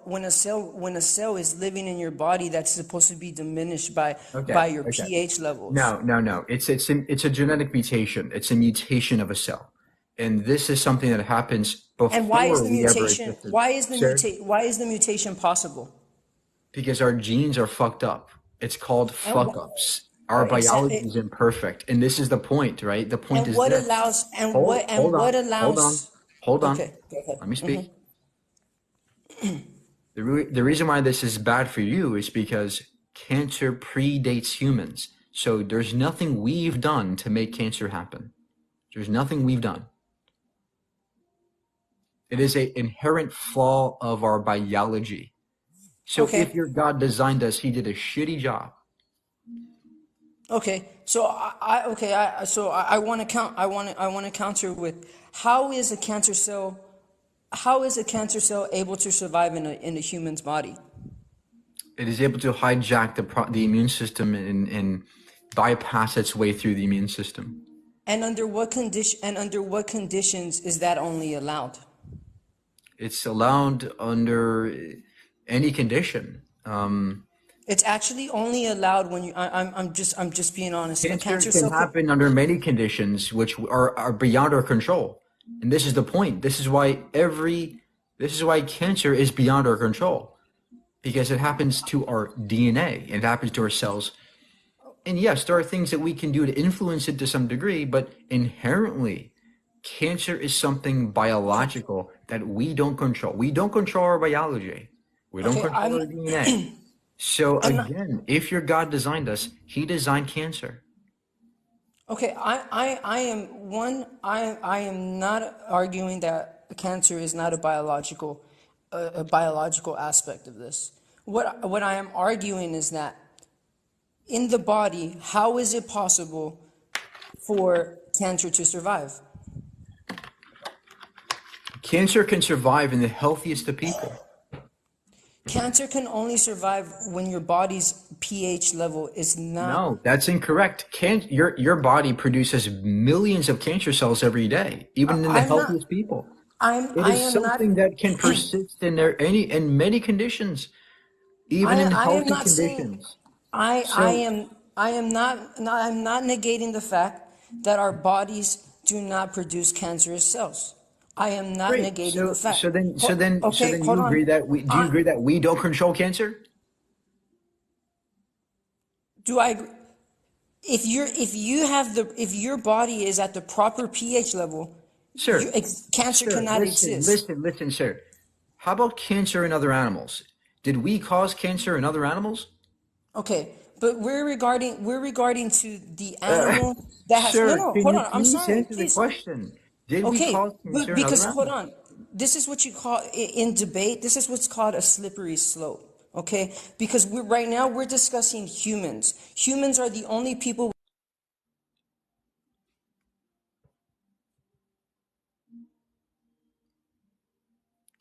is living in your body that's supposed to be diminished Okay, by your okay. pH levels. No, no, no. It's a genetic mutation. It's a mutation of a cell. And this is something that happens And why is before the we ever mutation existed. Sir? why is the mutation possible? Because our genes are fucked up. It's called And fuck ups. Our biology exactly. is imperfect. And this is the point, right? The point And is what this. allows and Hold, what hold and on, what hold on, allows hold on. Okay, go ahead. Let me speak. The reason why this is bad for you is because cancer predates humans. So there's nothing we've done to make cancer happen. There's nothing we've done. It is an inherent flaw of our biology. So Okay. if your God designed us, he did a shitty job. Okay. So I want to counter with how is a cancer cell able to survive in a human's body? It is able to hijack the immune system and bypass its way through the immune system. And under what conditions is that only allowed? It's allowed under any condition. It's actually only allowed when you. I'm just being honest. A Cancer cancer can cell. happen under many conditions which are beyond our control. And this is the point. This is why cancer is beyond our control. Because it happens to our DNA, it happens to our cells. And yes, there are things that we can do to influence it to some degree, but inherently, cancer is something biological that we don't control. We don't control our biology. We don't Okay, control our DNA. So I'm not, again, if your God designed us, he designed cancer. okay. I am not arguing that cancer is not a biological aspect of this. What I am arguing is that in the body, how is it possible for cancer to survive? Cancer can survive in the healthiest of people. Cancer can only survive when your body's pH level is not. No, that's incorrect. Your body produces millions of cancer cells every day, even in the I'm not. healthiest people. I It is am not. something that can persist in many conditions, even in I am healthy not saying. conditions. I So am not. I'm not negating the fact that our bodies do not produce cancerous cells. I am not great. negating the fact. So Okay, then hold you agree on. that do you I agree that we don't control cancer? do I. If your body is at the proper pH level, Sir, cancer sir, cannot exist. listen, sir. How about cancer in other animals? Did we cause cancer in other animals? Okay, but we're regarding to the animal that has no Sir, no can hold you on, I'm please sorry, answer the please. question? Did we Okay, cause but cancer in because other hold animals? on, this is what you call in debate. This is what's called a slippery slope. Okay, because right now we're discussing humans. Humans are the only people.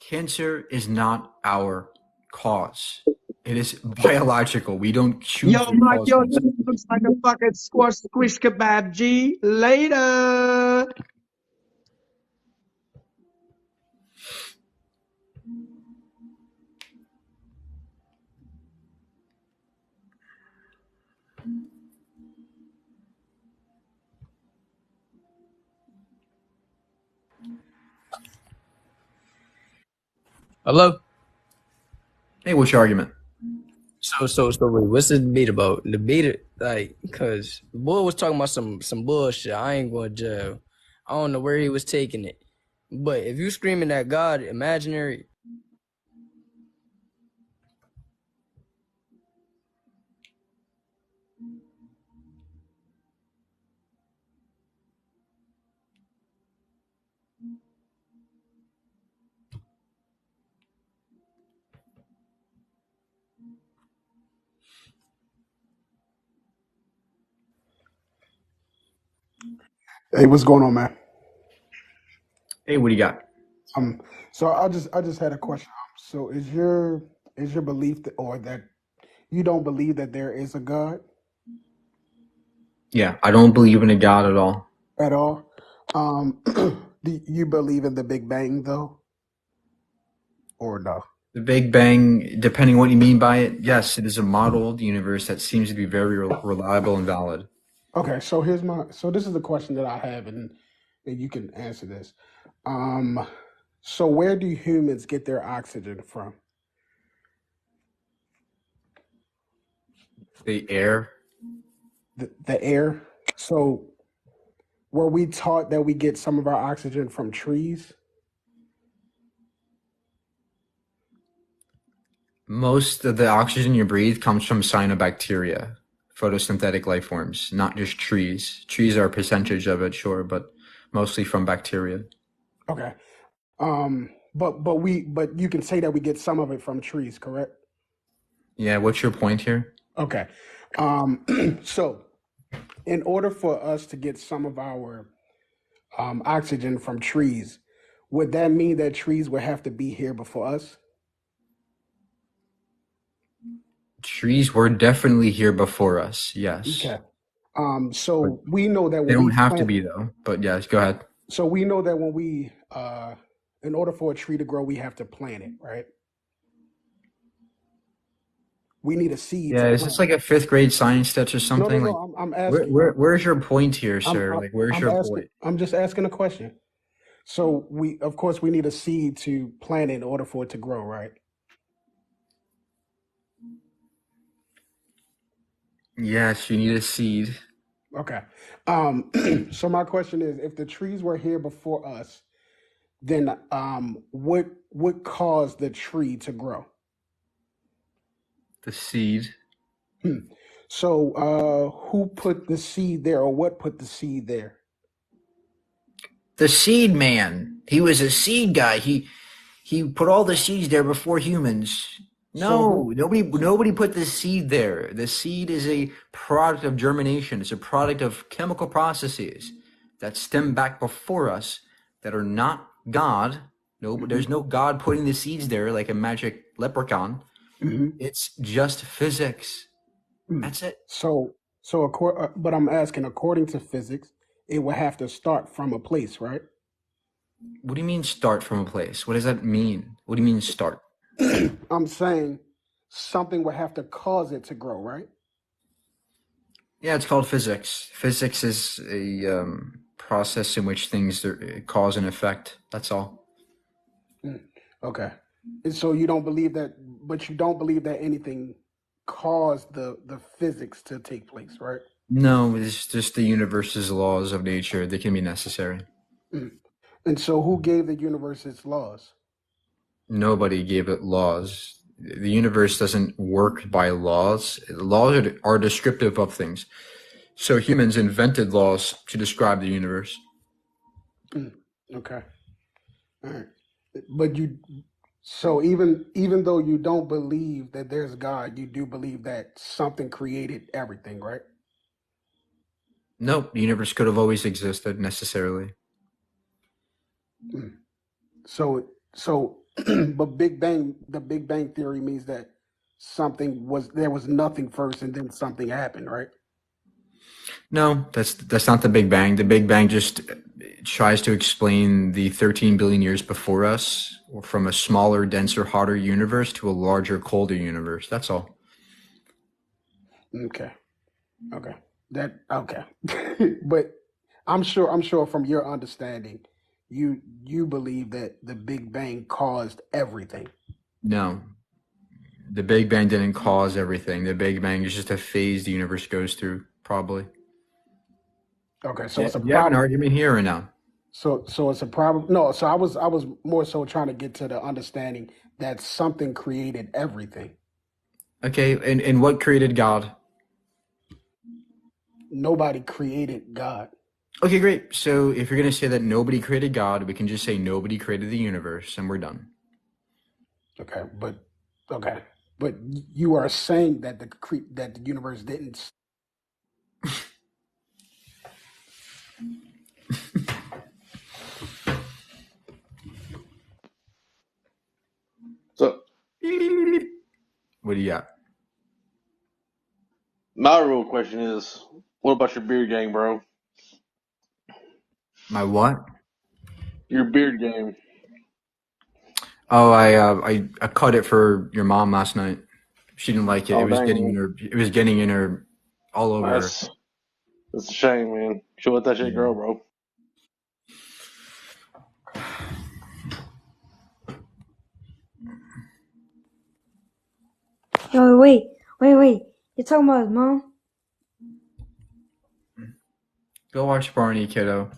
Cancer is not our cause. It is biological. We don't choose Yo, to Mike, cause yo, cancer. looks like a fucking squish kebab, G. Later. Hello. Hey, what's your argument? So wait, what's the debate about? Debate like, cause the boy was talking about some bullshit. I ain't going to jail. I don't know where he was taking it, but if you screaming at God, imaginary. Hey, what's going on, man? Hey, what do you got? So I just had a question. So is your belief that or that you don't believe that there is a God Yeah, I don't believe in a God at all. at all? Do you believe in the Big Bang though, or no? The Big Bang, depending what you mean by it, yes, it is a modeled universe that seems to be very reliable and valid. Okay, so this is the question that I have, and you can answer this. Um, so where do humans get their oxygen from? The air. The air. So were we taught that we get some of our oxygen from trees? Most of the oxygen you breathe comes from cyanobacteria, photosynthetic life forms, not just trees. Trees are a percentage of it, sure, but mostly from bacteria. Okay. But you can say that we get some of it from trees, correct? Yeah, what's your point here? Okay. So in order for us to get some of our oxygen from trees, would that mean that trees would have to be here before us? Trees were definitely here before us, yes. Okay. But So we know that they when we don't have to plant, be, though. But yes, go ahead. so we know that when we, in order for a tree to grow, we have to plant it, right? We need a seed Yeah, to is this plant. like a fifth grade science test or No, something? Like, I'm asking. where's your point here, I'm, sir? I'm, Like, where's I'm your asking. point? I'm just asking a question. So of course, we need a seed to plant it in order for it to grow, right? Yes, you need a seed. Okay. So my question is, if the trees were here before us, then what caused the tree to grow? The seed. Hmm. So who put the seed there, or what put the seed there? The seed man. He was a seed guy. He put all the seeds there before humans. So No, who? nobody put the seed there. The seed is a product of germination. It's a product of chemical processes that stem back before us that are not God. No, Mhm, there's no God putting the seeds there like a magic leprechaun. mhm, It's just physics. mm. That's it. But I'm asking, according to physics, it would have to start from a place, right? What do you mean start from a place? What does that mean? What do you mean start? I'm saying something would have to cause it to grow, right? Yeah, it's called physics. Physics is a process in which things cause and effect. That's all. Mm. Okay. And so you don't believe that, but you don't believe that anything caused the physics to take place, right? No, it's just the universe's laws of nature. They can be necessary. Mm. And so who gave the universe its laws? Nobody gave it laws. The universe doesn't work by laws. Laws are descriptive of things. So humans invented laws to describe the universe. Mm. Okay. All right. But so even though you don't believe that there's God, you do believe that something created everything, right? Nope, the universe could have always existed necessarily. Mm. So but the Big Bang theory means that there was nothing first and then something happened, right? No, that's not the Big Bang. The Big Bang just tries to explain the 13 billion years before us, from a smaller, denser, hotter universe to a larger, colder universe. That's all. Okay. Okay. Okay. But I'm sure from your understanding, you believe that the Big Bang caused everything. No, the Big Bang didn't cause everything. The Big Bang is just a phase the universe goes through, probably. Okay, so Do it's a you have an problem. argument here or no? So it's a problem. No, so I was more so trying to get to the understanding that something created everything. Okay, and what created God? Nobody created God. Okay, great. So if you're going to say that nobody created God, we can just say nobody created the universe, and we're done. Okay, okay, but you are saying that that the universe didn't. So What do you got? my real question is, what about your beard game, bro? My what? Your beard game. Oh, I cut it for your mom last night. She didn't like it. It Oh was dang, getting in man. her. It was getting in her all over her. That's a shame, man. Should let that shit Yeah. grow, bro. Yo, wait. You're talking about his mom? Go watch Barney, kiddo.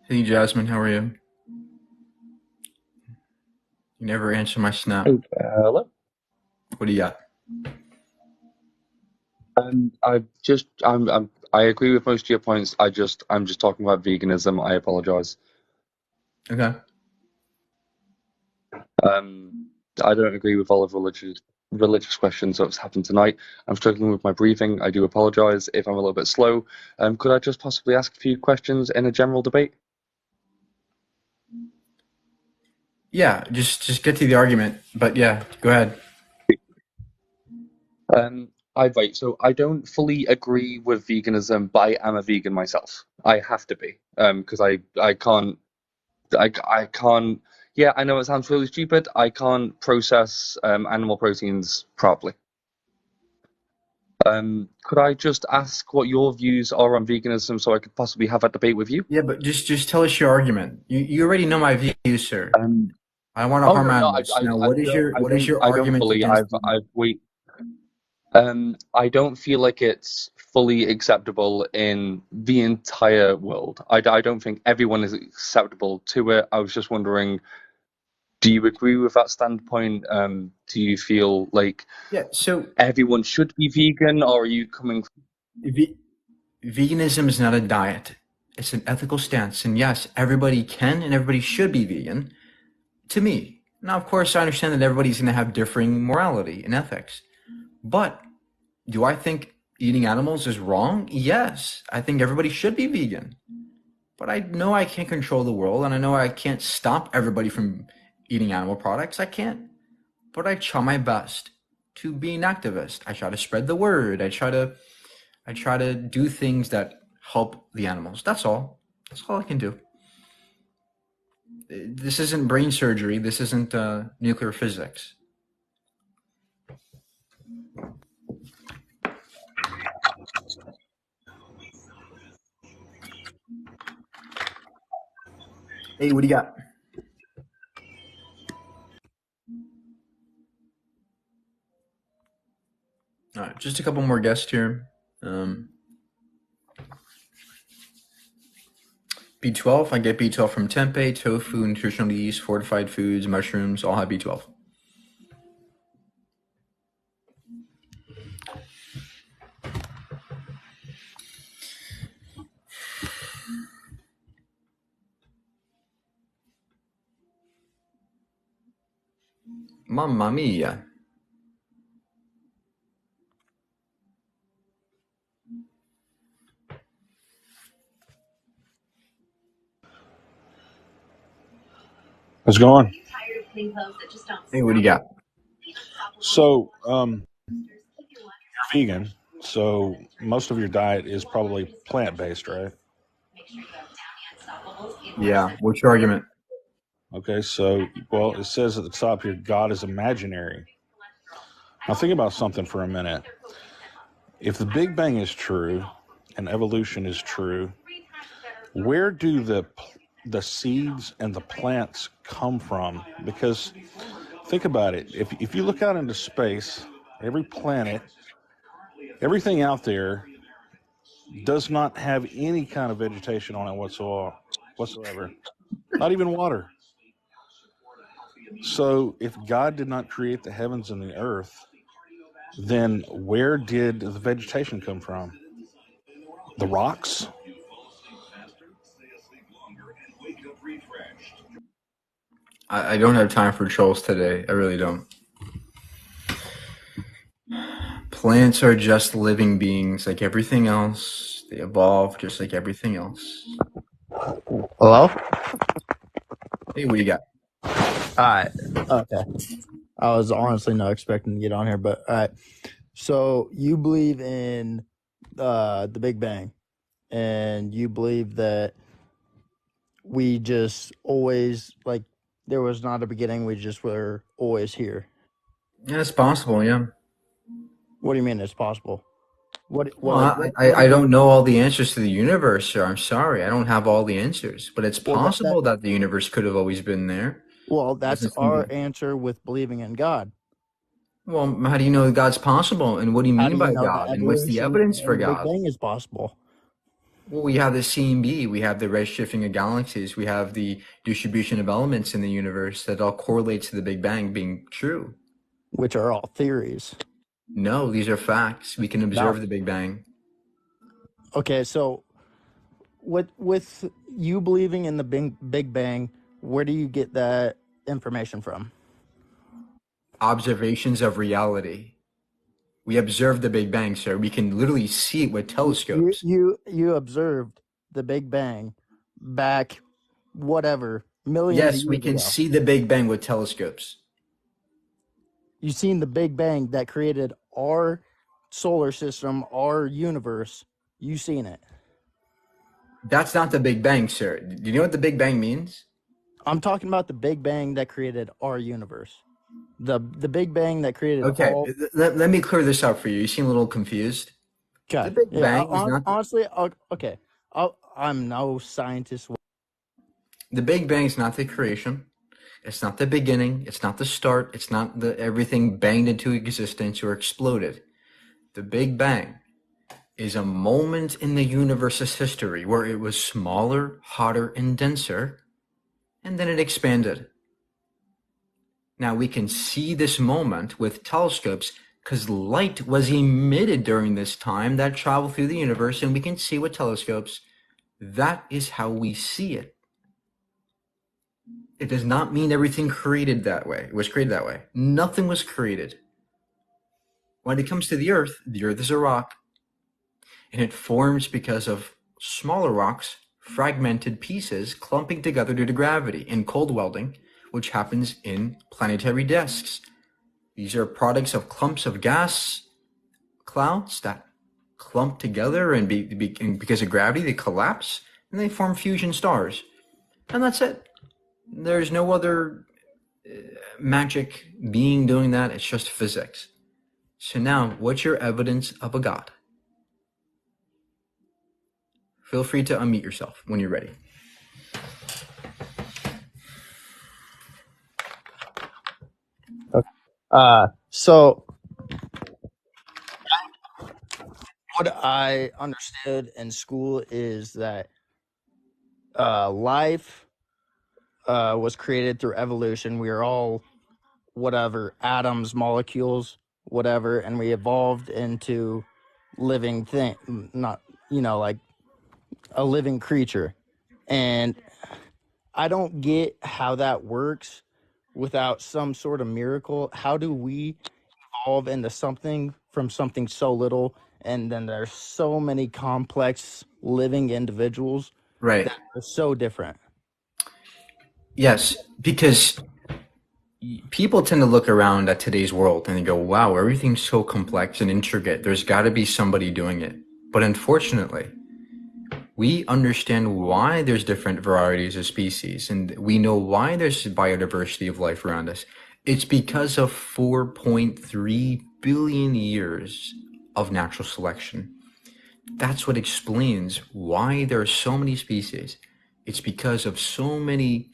Hey, Jasmine, how are you? You never answer my snap. Hello. What do you got? I agree with most of your points. I'm just talking about veganism. I apologize. Okay. I don't agree with all of religious questions that's happened tonight. I'm struggling with my breathing. I do apologize if I'm a little bit slow. Could I just possibly ask a few questions in a general debate? Yeah, just get to the argument. But yeah, go ahead. Right. So I don't fully agree with veganism, but I am a vegan myself. I have to be, because I can't I can't. Yeah, I know it sounds really stupid. I can't process animal proteins properly. Could I just ask what your views are on veganism so I could possibly have a debate with you? Yeah, but just tell us your argument. You already know my views, sir. I don't want to Oh harm no, no, animals. Now, what is your I don't argument fully. against vegan? I don't feel like it's fully acceptable in the entire world. I don't think everyone is acceptable to it. I was just wondering, do you agree with that standpoint? Do you feel like Yeah, so everyone should be vegan, or are you coming? veganism is not a diet. It's an ethical stance. And yes, everybody can and everybody should be vegan, to me. Now, of course, I understand that everybody's going to have differing morality and ethics. But do I think eating animals is wrong? Yes. I think everybody should be vegan. But I know I can't control the world, and I know I can't stop everybody from eating animal products. I can't. But I try my best to be an activist. I try to spread the word. I try to do things that help the animals. That's all. That's all I can do. This isn't brain surgery. This isn't nuclear physics. Hey, what do you got? All right, just a couple more guests here. B12, I get B12 from tempeh, tofu, nutritional yeast, fortified foods, mushrooms, all have B12. Mamma mia. How's it going? Hey, what do you got? So, you're vegan, so most of your diet is probably plant-based, right? Yeah, what's your argument? Okay, so, well, it says at the top here, God is imaginary. Now, think about something for a minute. If the Big Bang is true and evolution is true, where do the seeds and the plants come from? Because think about it. If you look out into space, every planet, everything out there does not have any kind of vegetation on it whatsoever. Not even water. So if God did not create the heavens and the earth, then where did the vegetation come from? The rocks? I don't have time for trolls today. I really don't. Plants are just living beings like everything else. They evolve just like everything else. Hello? Hey, what do you got? Alright. Okay. I was honestly not expecting to get on here, but alright. So you believe in the Big Bang, and you believe that we just always, like, there was not a beginning, we just were always here. Yeah, it's possible, yeah. What do you mean it's possible? Well, I don't know all the answers to the universe, sir. I'm sorry. I don't have all the answers. But it's Well, possible that the universe could have always been there. Well, that's Doesn't seem our to- answer with believing in God. Well, how do you know God's possible? And what do you How mean do you by know God? that And what's the evolution evidence for and the Big God? Bang is possible? Well, we have the CMB, we have the redshifting of galaxies, we have the distribution of elements in the universe that all correlate to the Big Bang being true. Which are all theories. No, these are facts. We can observe the Big Bang. Okay, so with you believing in the Big Bang, where do you get that information from? Observations of reality. We observe the Big Bang, sir. We can literally see it with telescopes. You observed the Big Bang back whatever millions of Yes, we years can ago. see the Big Bang with telescopes. You've seen the Big Bang that created our solar system, our universe. You've seen it. That's not the Big Bang, sir. Do you know what the Big Bang means? I'm talking about the Big Bang that created our universe. The Big Bang that created Okay, all. let me clear this up for you. You seem a little confused. The Okay. Big Yeah. Bang is not Honestly, okay. I'm no scientist. the Big Bang is not the creation. It's not the beginning. It's not the start. It's not the everything banged into existence or exploded. The Big Bang is a moment in the universe's history where it was smaller, hotter, and denser, and then it expanded. Now we can see this moment with telescopes because light was emitted during this time that traveled through the universe, and we can see with telescopes. That is how we see it. It does not mean everything created that way. It was created that way. Nothing was created. When it comes to the Earth is a rock, and it forms because of smaller rocks, fragmented pieces clumping together due to gravity and cold welding, which happens in planetary disks. These are products of clumps of gas clouds that clump together and because of gravity, they collapse and they form fusion stars. And that's it. There's no other magic being doing that. It's just physics. So now, what's your evidence of a God? Feel free to unmute yourself when you're ready. So what I understood in school is that life was created through evolution. We are all whatever atoms, molecules, whatever, and we evolved into living thing, not like a living creature. And I don't get how that works without some sort of miracle. How do we evolve into something from something so little, and then there's so many complex living individuals Right. that are so different? Yes, because people tend to look around at today's world and they go, wow, everything's so complex and intricate. There's got to be somebody doing it. But unfortunately, we understand why there's different varieties of species, and we know why there's biodiversity of life around us. It's because of 4.3 billion years of natural selection. That's what explains why there are so many species. It's because of so many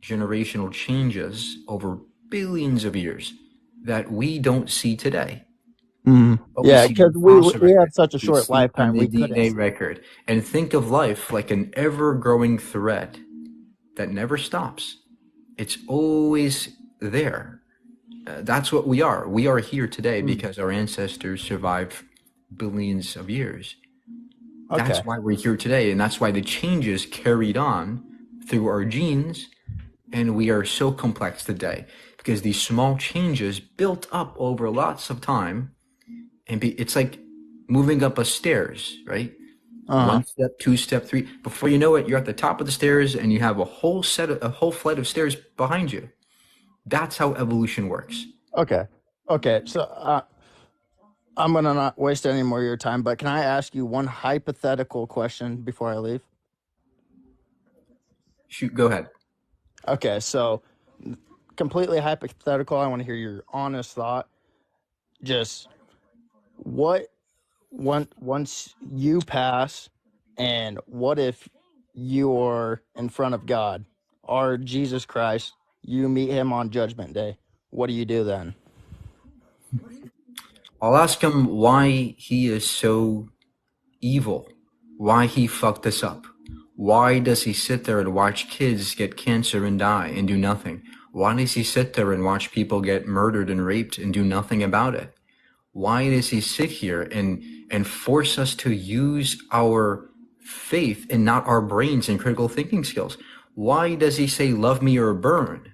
generational changes over billions of years that we don't see today. But Yeah, we see because the we fossil we have record, such a we short see in lifetime, the we couldn't. DNA record, and think of life like an ever-growing thread that never stops. It's always there. That's what we are. We are here today because our ancestors survived billions of years. Okay. That's why we're here today, and that's why the changes carried on through our genes, and we are so complex today because these small changes built up over lots of time, and it's like moving up a stairs, right? One step, two step, three. Before you know it, you're at the top of the stairs, and you have a whole flight of stairs behind you. That's how evolution works. Okay. So I'm gonna not waste any more of your time, but can I ask you one hypothetical question before I leave? Shoot, go ahead. Okay, so completely hypothetical. I want to hear your honest thought. Just what once you pass, and what if you're in front of God, or Jesus Christ, you meet him on Judgment Day? What do you do then? I'll ask him why he is so evil, why he fucked us up. Why does he sit there and watch kids get cancer and die and do nothing? Why does he sit there and watch people get murdered and raped and do nothing about it? Why does he sit here and force us to use our faith and not our brains and critical thinking skills? Why does he say, love me or burn?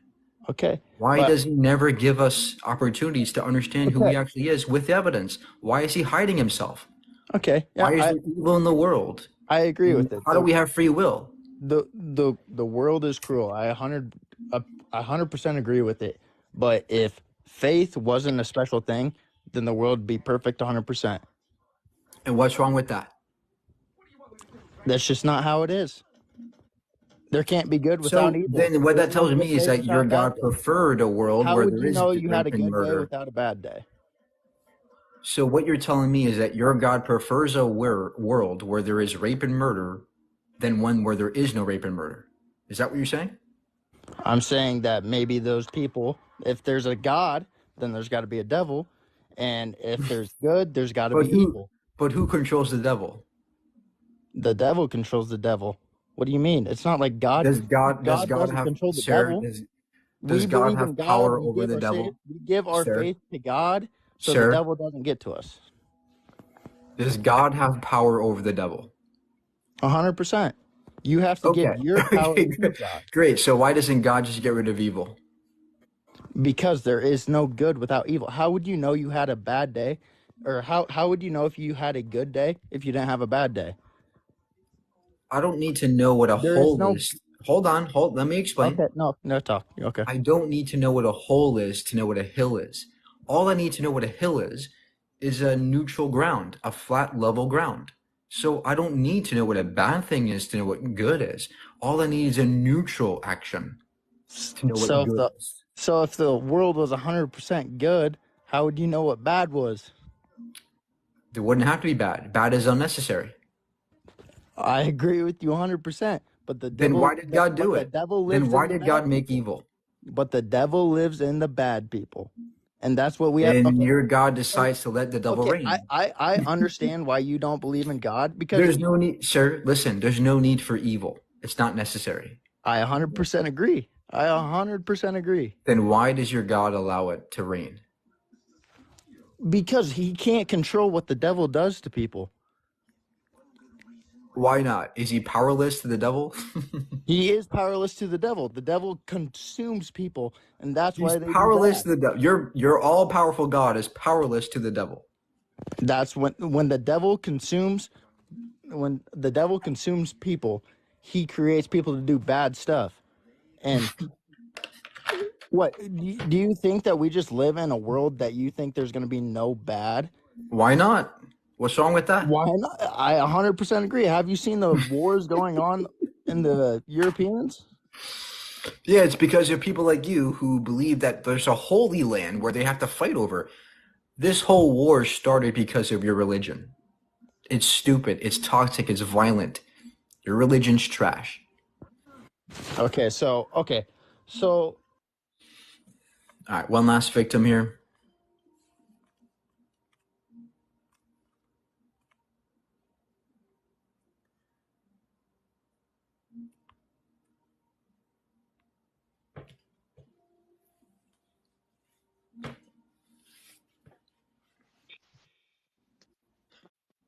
Okay. Why does he never give us opportunities to understand who he actually is with evidence? Why is he hiding himself? Okay. Yeah, Why is there evil in the world? I agree with it. How do we have free will? the world is cruel. I 100% agree with it. But if faith wasn't a special thing, then the world would be perfect 100%. And what's wrong with that? That's just not how it is. There can't be good without So evil. then what There's that no tells good me is days that without your bad God days. preferred a world How where would there you is know you had rape a and good day murder. without a bad day? So what you're telling me is that your God prefers a world where there is rape and murder than one where there is no rape and murder. Is that what you're saying? I'm saying that maybe those people, if there's a God, then there's got to be a devil, and if there's good, there's got to But be evil. who controls the devil? The devil controls the devil. What do you mean? It's not like God. Does God doesn't have, control the sir? devil. Does We God believe have in God. power We over give the devil? we give our Sir? faith to God, so the Sir? devil doesn't get to us. Does God have power over the devil? 100%. You have to give Okay. your power Okay, to God, great. So why doesn't God just get rid of evil? because there is no good without evil. How would you know you had a bad day, or how would you know if you had a good day if you didn't have a bad day? I don't need to know what a There is hole no. is. Hold on, let me explain. Okay, no talk. Okay. I don't need to know what a hole is to know what a hill is. All I need to know what a hill is a neutral ground, a flat level ground. So I don't need to know what a bad thing is to know what good is. All I need is a neutral action to know what So good is. if the world was 100% good, how would you know what bad was? It wouldn't have to be bad. Bad is unnecessary. I agree with you 100%. But the Then devil, why did God do the it? devil Then lives why in the did God bad make people. evil? But the devil lives in the bad people, and that's what we have. And Okay, your God decides to let the devil okay. reign. I understand why you don't believe in God, because There's no need, sir. Listen, there's no need for evil. It's not necessary. I 100% agree. I 100% agree. Then why does your God allow it to reign? Because he can't control what the devil does to people. Why not? Is he powerless to the devil? He is powerless to the devil. The devil consumes people, and that's He's why they do powerless bad. to the devil. Your all powerful God is powerless to the devil. That's when the devil consumes people, he creates people to do bad stuff. And what do you think, that we just live in a world that you think there's going to be no bad? Why not? What's wrong with that? Why not? I 100% agree. Have you seen the wars going on in the Europeans? Yeah, it's because of people like you who believe that there's a holy land where they have to fight over. This whole war started because of your religion. It's stupid. It's toxic. It's violent. Your religion's trash. Okay, so All right, one last victim here.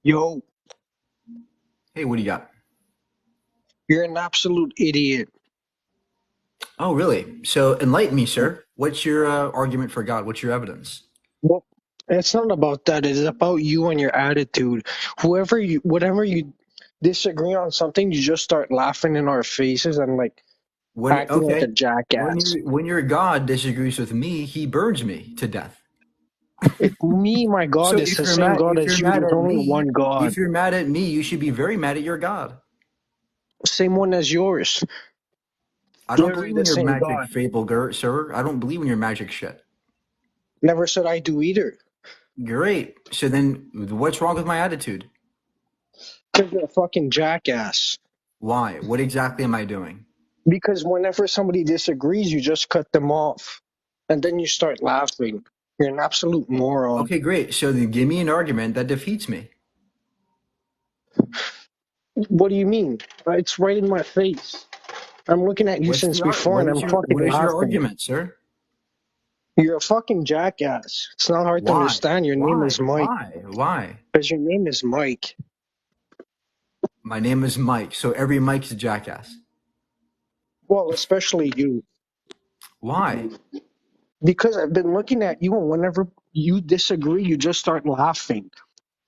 Yo, Hey, what do you got? you're an absolute idiot. Oh, really? So enlighten me, sir. What's your argument for God? What's your evidence? Well, it's not about that. It's about you and your attitude. Whatever you disagree on something, you just start laughing in our faces and like When acting like a okay, jackass. when your God disagrees with me, he burns me to death. If me, my So God, is the same God as you, there's only one God. if you're mad at me, you should be very mad at your God. Same one as yours. I don't Literally believe the in your same magic God. fable, sir. I don't believe in your magic shit. Never said I do either. Great. So then, what's wrong with my attitude? Because you're a fucking jackass. Why? What exactly am I doing? Because whenever somebody disagrees, you just cut them off. And then you start laughing. You're an absolute moron. Okay, great. So then, give me an argument that defeats me. What do you mean? It's right in my face. I'm looking at you since before and I'm fucking What is your laughing. argument, sir? You're a fucking jackass. It's not hard to Why? understand. Your name is Mike. Why? Because your name is Mike. My name is Mike. So every Mike's a jackass. Well, especially you. Why? Because I've been looking at you and whenever you disagree, you just start laughing.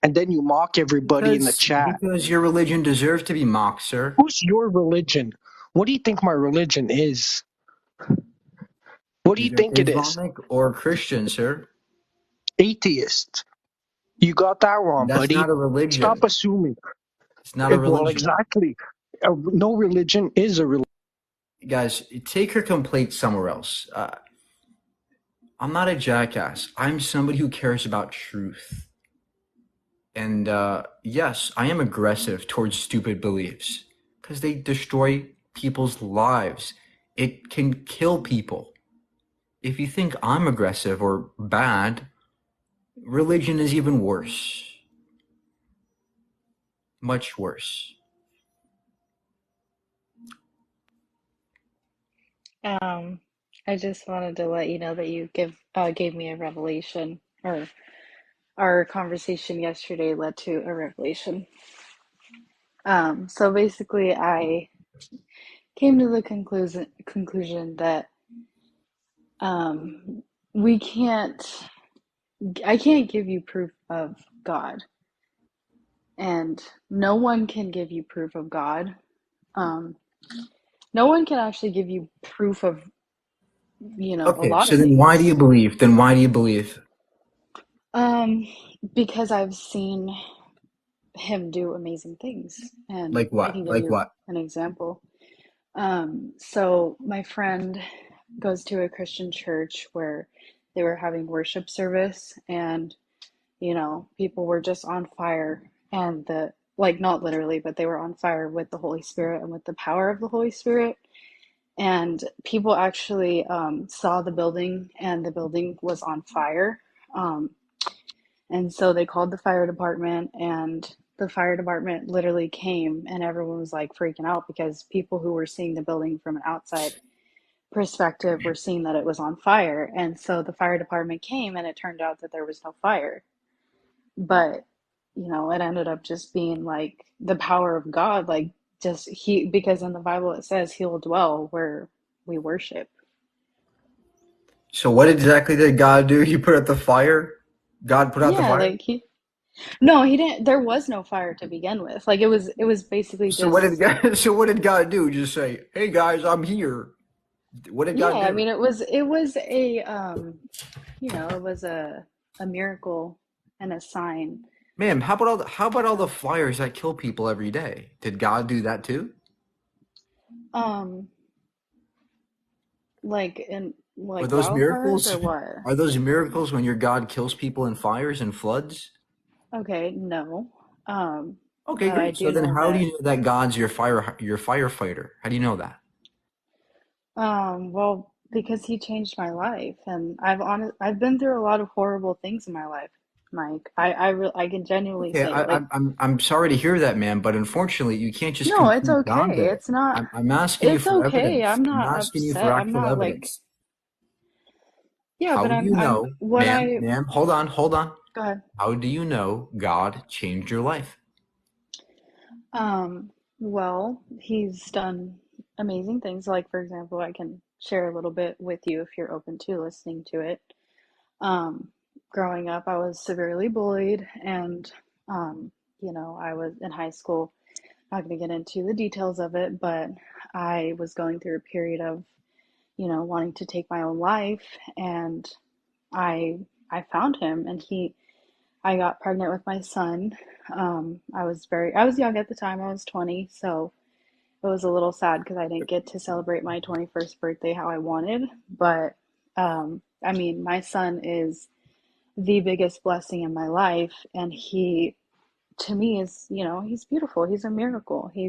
and then you mock everybody in the chat. Because your religion deserves to be mocked, sir. Who's your religion? What do you think my religion is? What do you Either think it is? Islamic or Christian, sir. Atheist. You got that wrong, That's buddy. not a religion. Stop assuming. It's not a Well, religion. exactly. No religion is a religion. Guys, take your complaints somewhere else. I'm not a jackass. I'm somebody who cares about truth. And yes, I am aggressive towards stupid beliefs because they destroy people's lives. It can kill people. If you think I'm aggressive or bad, religion is even worse. Much worse. I just wanted to let you know that you gave me a revelation, or our conversation yesterday led to a revelation. So basically, I came to the conclusion that we can't. I can't give you proof of God, and no one can give you proof of God. No one can actually give you proof of, a Okay, lot so of then why do things. you believe? Then why do you believe? Because I've seen him do amazing things, and Like I what? can give Like you what? an example. So my friend goes to a Christian church where they were having worship service, and people were just on fire, and like, not literally, but they were on fire with the Holy Spirit and with the power of the Holy Spirit. And people actually saw the building, and the building was on fire. Um, and so they called the fire department, and the fire department literally came, and everyone was like freaking out because people who were seeing the building from an outside perspective were seeing that it was on fire. And so the fire department came, and it turned out that there was no fire. But, it ended up just being like the power of God, like, just because in the Bible it says he will dwell where we worship. So what exactly did God do? He put out the fire? God put out the Yeah, fire? like no, he didn't. There was no fire to begin with. Like, it was basically So what did just, God, so what did God do? Just say, "Hey guys, I'm here." What did yeah, God I do? mean, it was it was a miracle and a sign. Ma'am, how about all the fires that kill people every day? Did God do that too? Um, Are like those wildfires miracles? or what? Are those miracles when your God kills people in fires and floods? Okay, no. Okay, But I great. So do then know how do that, you know that God's your firefighter? How do you know that? well, because he changed my life, and I've been through a lot of horrible things in my life, Mike. I can genuinely Okay, say, like, I'm sorry to hear that, man, but unfortunately, you can't just no, it's conclude God okay. did it. It's not, I'm asking you it's for okay. evidence. I'm I'm not asking you for upset. I'm actual not like, evidence. yeah, How but do you I'm know, what I ma'am, hold on. go ahead. How do you know God changed your life? Well, he's done amazing things. Like, for example, I can share a little bit with you if you're open to listening to it. Um, Growing up, I was severely bullied, and I was in high school. Not going to get into the details of it, but I was going through a period of, wanting to take my own life, and I I found him, and I got pregnant with my son. I was young at the time. I was 20, so it was a little sad because I didn't get to celebrate my 21st birthday how I wanted. But I mean, my son is the biggest blessing in my life, and he, to me, is, he's beautiful. He's a miracle. He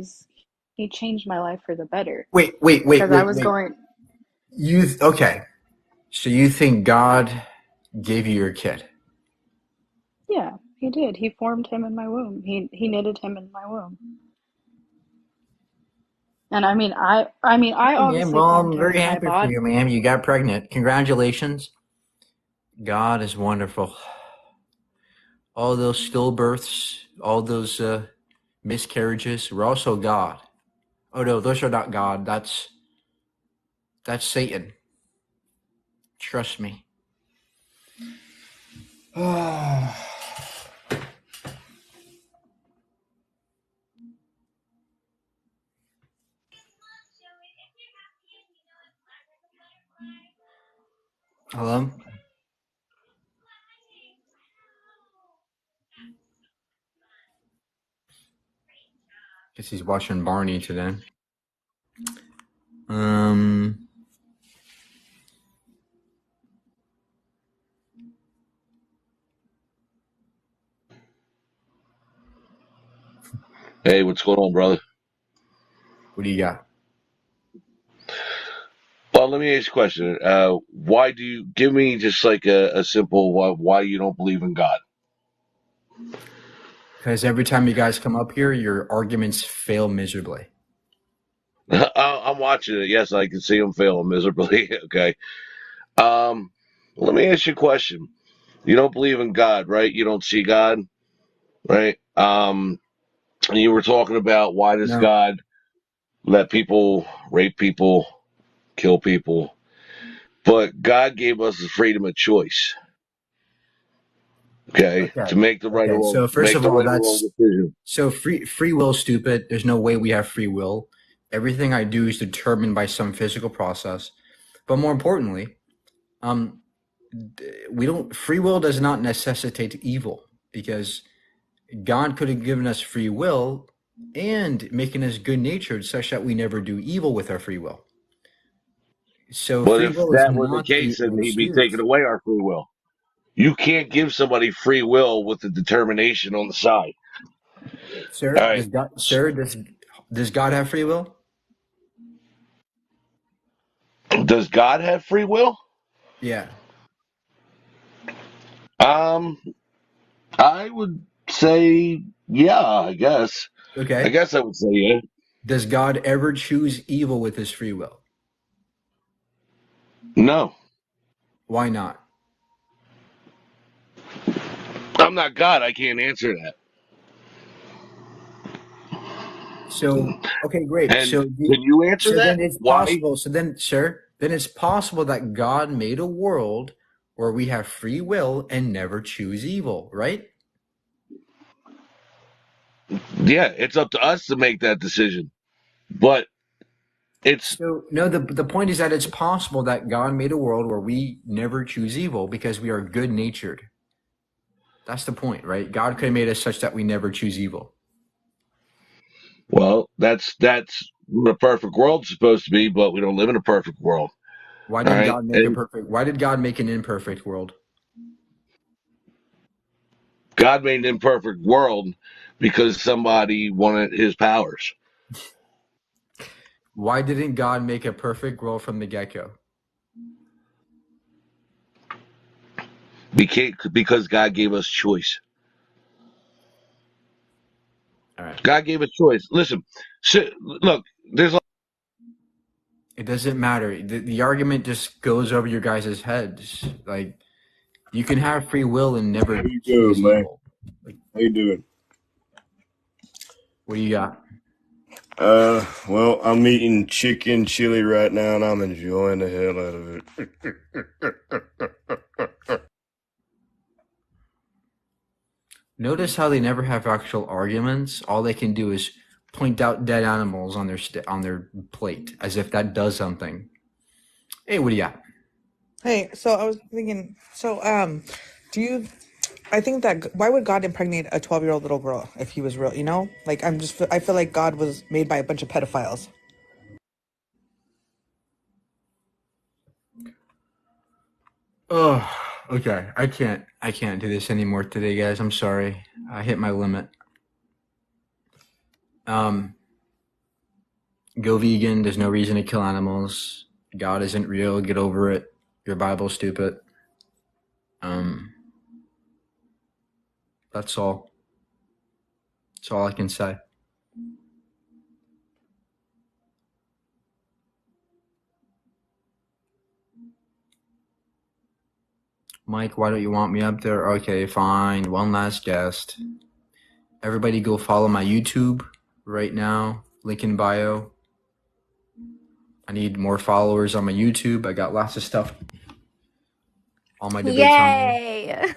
changed my life for the better because I was Wait. going, Okay. So you think God gave you your kid? yeah, he did. He formed him in my womb. He knitted him in my womb. And I Okay, ma'am. obviously Well, formed I'm him very in my happy for body. you, ma'am. You got pregnant. Congratulations. God is wonderful. All those stillbirths, all those miscarriages were also God. Oh no, those are not God. That's Satan. Trust me. Hello? Guess he's watching Barney today. Hey, what's going on, brother? What do you got? Well, let me ask you a question. Why do you give me just like a simple why you don't believe in God? Because every time you guys come up here, your arguments fail miserably. I'm watching it. Yes, I can see him failing miserably. Okay. Let me ask you a question. You don't believe in God, right? You don't see God, right? And you were talking about why does No. God let people rape people, kill people? But God gave us the freedom of choice, okay, Okay. to make the right or Okay. wrong, So to first make of the all, right or wrong that's decision. so free will is stupid. There's no way we have free will. Everything I do is determined by some physical process. But more importantly, we don't free will does not necessitate evil because God could have given us free will and making us good natured such that we never do evil with our free will. So But free if will is that were the not case, an then he'd be taking excuse. away our free will. You can't give somebody free will with the determination on the side. All Sir, right. does God have free will? Does God have free will? Yeah. Um, I would say, yeah, I guess. I Okay. guess I would say, yeah. Does God ever choose evil with his free will? No, Why not? I'm not God. I can't answer that. So, okay, great. And can you answer So that? then it's Why? possible. So then, sir, then it's possible that God made a world where we have free will and never choose evil, right? Yeah, it's up to us to make that decision. But it's So no, the point is that it's possible that God made a world where we never choose evil because we are good natured. That's the point, right? God could have made us such that we never choose evil. well, that's what a perfect world's supposed to be, but we don't live in a perfect world. Why All didn't right. God make a And perfect? Why did God make an imperfect world? God made an imperfect world because somebody wanted his powers. Why didn't God make a perfect world from the get-go? Because God gave us choice. All right. God gave us choice. Listen, look, there's like, It doesn't matter. The argument just goes over your guys' heads. Like you can have free will and How never you choose doing, man? evil. Like, How you doing? what do you got? Well, I'm eating chicken chili right now, and I'm enjoying the hell out of it. Notice how they never have actual arguments. All they can do is point out dead animals on their plate, as if that does something. Hey, what do you got? Hey, so I was thinking, do you, I think that, why would God impregnate a 12-year-old little girl if he was real, you know? Like, I feel like God was made by a bunch of pedophiles. Oh, okay. I can't do this anymore today, guys. I'm sorry. I hit my limit. Go vegan. There's no reason to kill animals. God isn't real. Get over it. Your Bible's stupid. That's all. That's all I can say. Mike, why don't you want me up there? Okay, fine. One last guest. Everybody go follow my YouTube right now. Link in bio. I need more followers on my YouTube. I got lots of stuff. All my debates on there. Yay!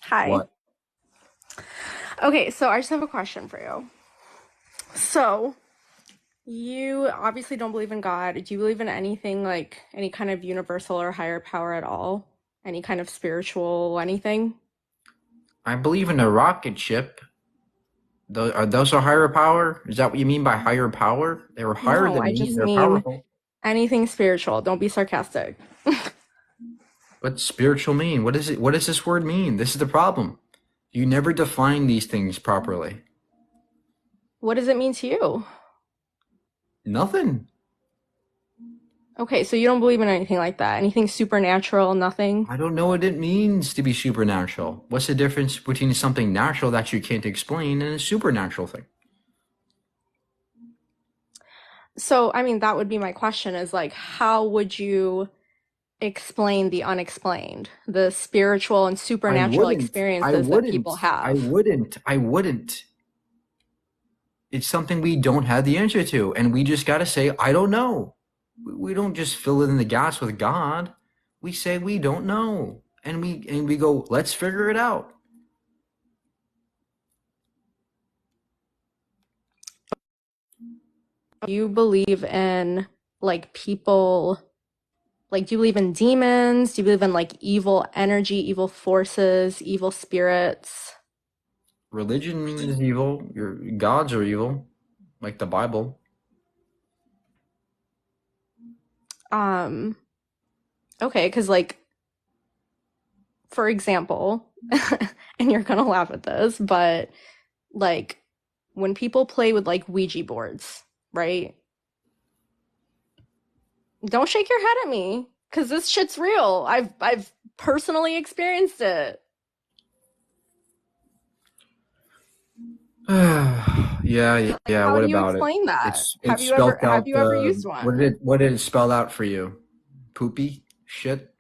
Hi. What? Okay, so I just have a question for you. So, You obviously don't believe in God. Do you believe in anything like any kind of universal or higher power at all? Any kind of spiritual anything? I believe in a rocket ship. Those are higher power? Is that what you mean by higher power? They were higher No, than I me. just They're mean powerful. anything spiritual. Don't be sarcastic. What's spiritual mean? What is it? What does this word mean? This is the problem. You never define these things properly. What does it mean to you? Nothing. Okay, so you don't believe in anything like that? Anything supernatural, nothing? I don't know what it means to be supernatural. What's the difference between something natural that you can't explain and a supernatural thing? So, I mean, that would be my question is like, how would you explain the unexplained, the spiritual and I supernatural wouldn't. I experiences that wouldn't. people I have? wouldn't. I wouldn't. It's something we don't have the answer to, and we just got to say, I don't know. We don't just fill in the gaps with God. We say we don't know, and we go, let's figure it out. Do you believe in like people, like do you believe in demons? Do you believe in like evil energy, evil forces, evil spirits? Religion is evil. Your gods are evil, like the Bible. Um, okay, because like for example, and you're gonna laugh at this, but like when people play with like Ouija boards, right? Don't shake your head at me, because this shit's real. I've personally experienced it. Yeah. How What do you about it? explain that? It's spelled Have out. you ever used one? What did it spell out for you? Poopy shit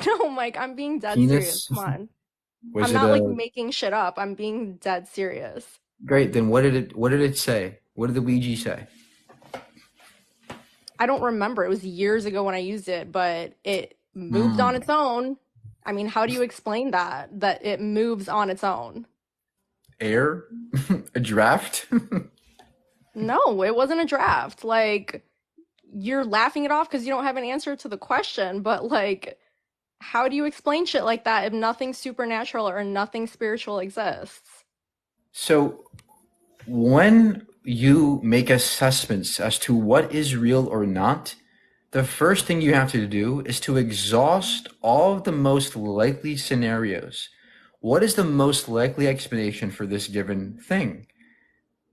No, Mike, I'm being dead serious. penis. Come on. Was I'm it not like a making shit up. I'm being dead serious. great? Then what did it say? What did the Ouija say? I don't remember. It was years ago when I used it, but it moved on Hmm. its own. I mean, how do you explain that? That it moves on its own? Air? A draft? No, it wasn't a draft. Like, you're laughing it off because you don't have an answer to the question, but like, how do you explain shit like that if nothing supernatural or nothing spiritual exists? So when you make assessments as to what is real or not, the first thing you have to do is to exhaust all of the most likely scenarios. What is the most likely explanation for this given thing?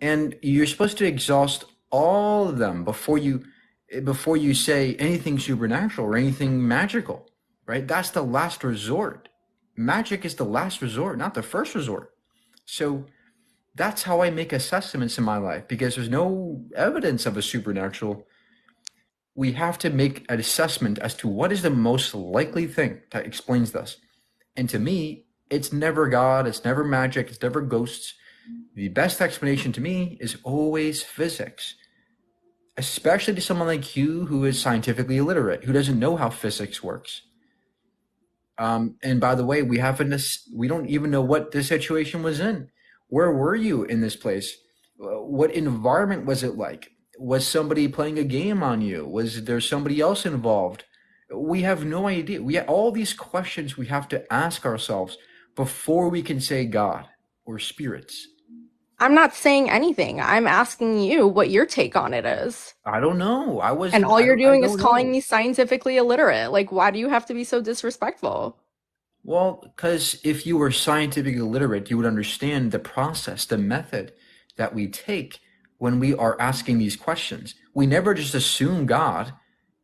And you're supposed to exhaust all of them before you say anything supernatural or anything magical, right? That's the last resort. Magic is the last resort, not the first resort. So that's how I make assessments in my life because there's no evidence of a supernatural. We have to make an assessment as to what is the most likely thing that explains this. And to me, it's never God, it's never magic, it's never ghosts. The best explanation to me is always physics, especially to someone like you who is scientifically illiterate, who doesn't know how physics works. And by the way, we don't even know what the situation was in. Where were you in this place? What environment was it like? Was somebody playing a game on you? Was there somebody else involved? We have no idea. We have all these questions we have to ask ourselves before we can say God or spirits. I'm not saying anything. I'm asking you what your take on it is. I don't know. And all you're I doing is don't calling know. me scientifically illiterate. Like, why do you have to be so disrespectful? Well, because if you were scientifically literate, you would understand the process, the method that we take when we are asking these questions. We never just assume God,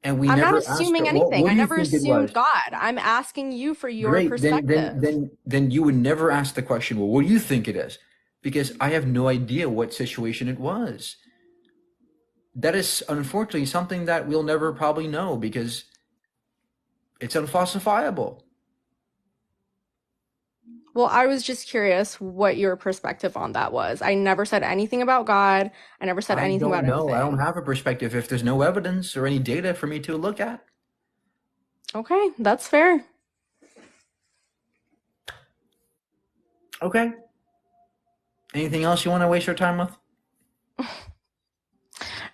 and we I'm not never ask, assuming well, anything. what I do you never think it assumed was? God. I'm asking you for your Great. perspective. Then you would never ask the question, well, what do you think it is? Because I have no idea what situation it was. That is unfortunately something that we'll never probably know because it's unfalsifiable. Well, I was just curious what your perspective on that was. I never said anything about God. I never said I anything don't about know. I don't anything. have a perspective if there's no evidence or any data for me to look at. Okay, that's fair. Okay. Anything else you want to waste your time with?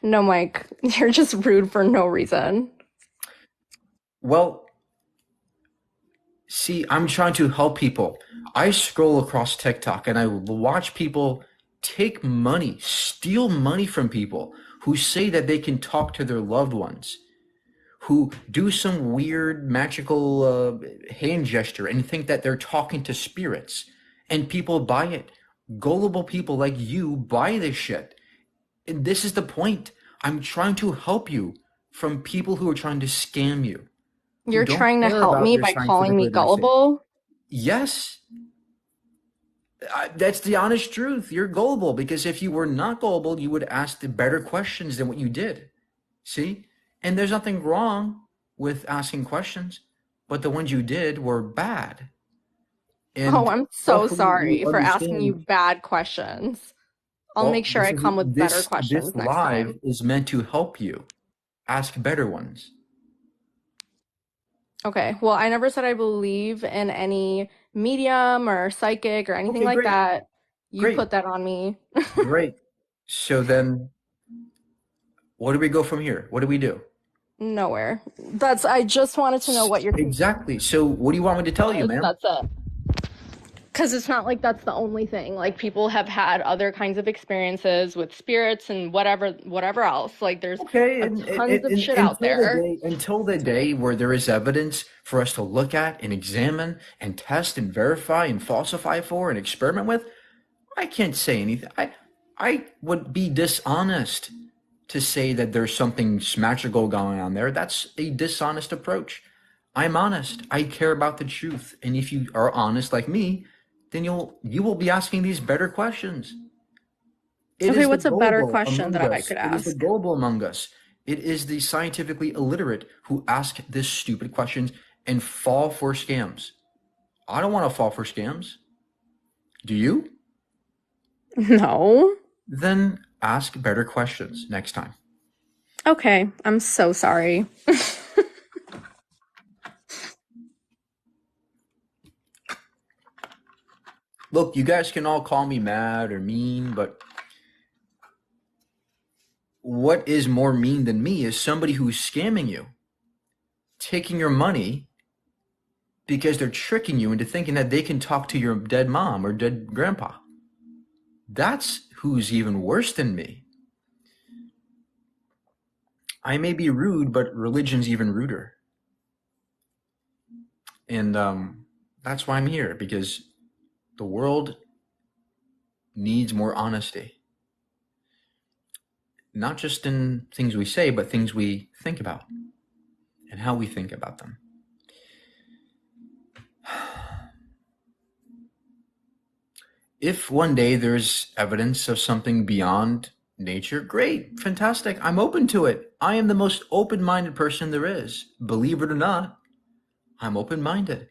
No, Mike, you're just rude for no reason. Well, see, I'm trying to help people. I scroll across TikTok and I watch people take money, steal money from people who say that they can talk to their loved ones, who do some weird magical hand gesture and think that they're talking to spirits, and people buy it. Gullible people like you buy this shit. And this is the point. I'm trying to help you from people who are trying to scam you, who You're don't trying to care help about me your by calling scientific me literacy. gullible? Yes, that's the honest truth. You're gullible because if you were not gullible, you would ask the better questions than what you did. See? And there's nothing wrong with asking questions, but the ones you did were bad. Oh, And I'm so hopefully you sorry for asking you understand. bad questions. I'll make Well, sure I come with better this questions next live time. is meant to help you ask better ones. Okay, well, I never said I believe in any medium or psychic or anything Okay, like great. that. You Great. put that on me. Great. So then what do we go from here? What do we do? Nowhere. I just wanted to know what your Exactly. So what do you want me to tell you, was. ma'am? That's it. Because it's not like that's the only thing. Like people have had other kinds of experiences with spirits and whatever else. Like there's Okay, tons of shit out there. until the day where there is evidence for us to look at and examine and test and verify and falsify for and experiment with, I can't say anything. I would be dishonest to say that there's something magical going on there. That's a dishonest approach. I'm honest. I care about the truth. And if you are honest like me, then you will be asking these better questions. It Okay, is the what's a better gullible question among that I us. could It is the ask? gullible among us. It is the scientifically illiterate who ask this stupid questions and fall for scams. I don't want to fall for scams. Do you? No. Then ask better questions next time. Okay, I'm so sorry. Look, you guys can all call me mad or mean, but what is more mean than me is somebody who's scamming you, taking your money because they're tricking you into thinking that they can talk to your dead mom or dead grandpa. That's who's even worse than me. I may be rude, but religion's even ruder. And that's why I'm here, because the world needs more honesty. Not just in things we say, but things we think about and how we think about them. If one day there's evidence of something beyond nature, great, fantastic. I'm open to it. I am the most open-minded person there is. Believe it or not, I'm open-minded.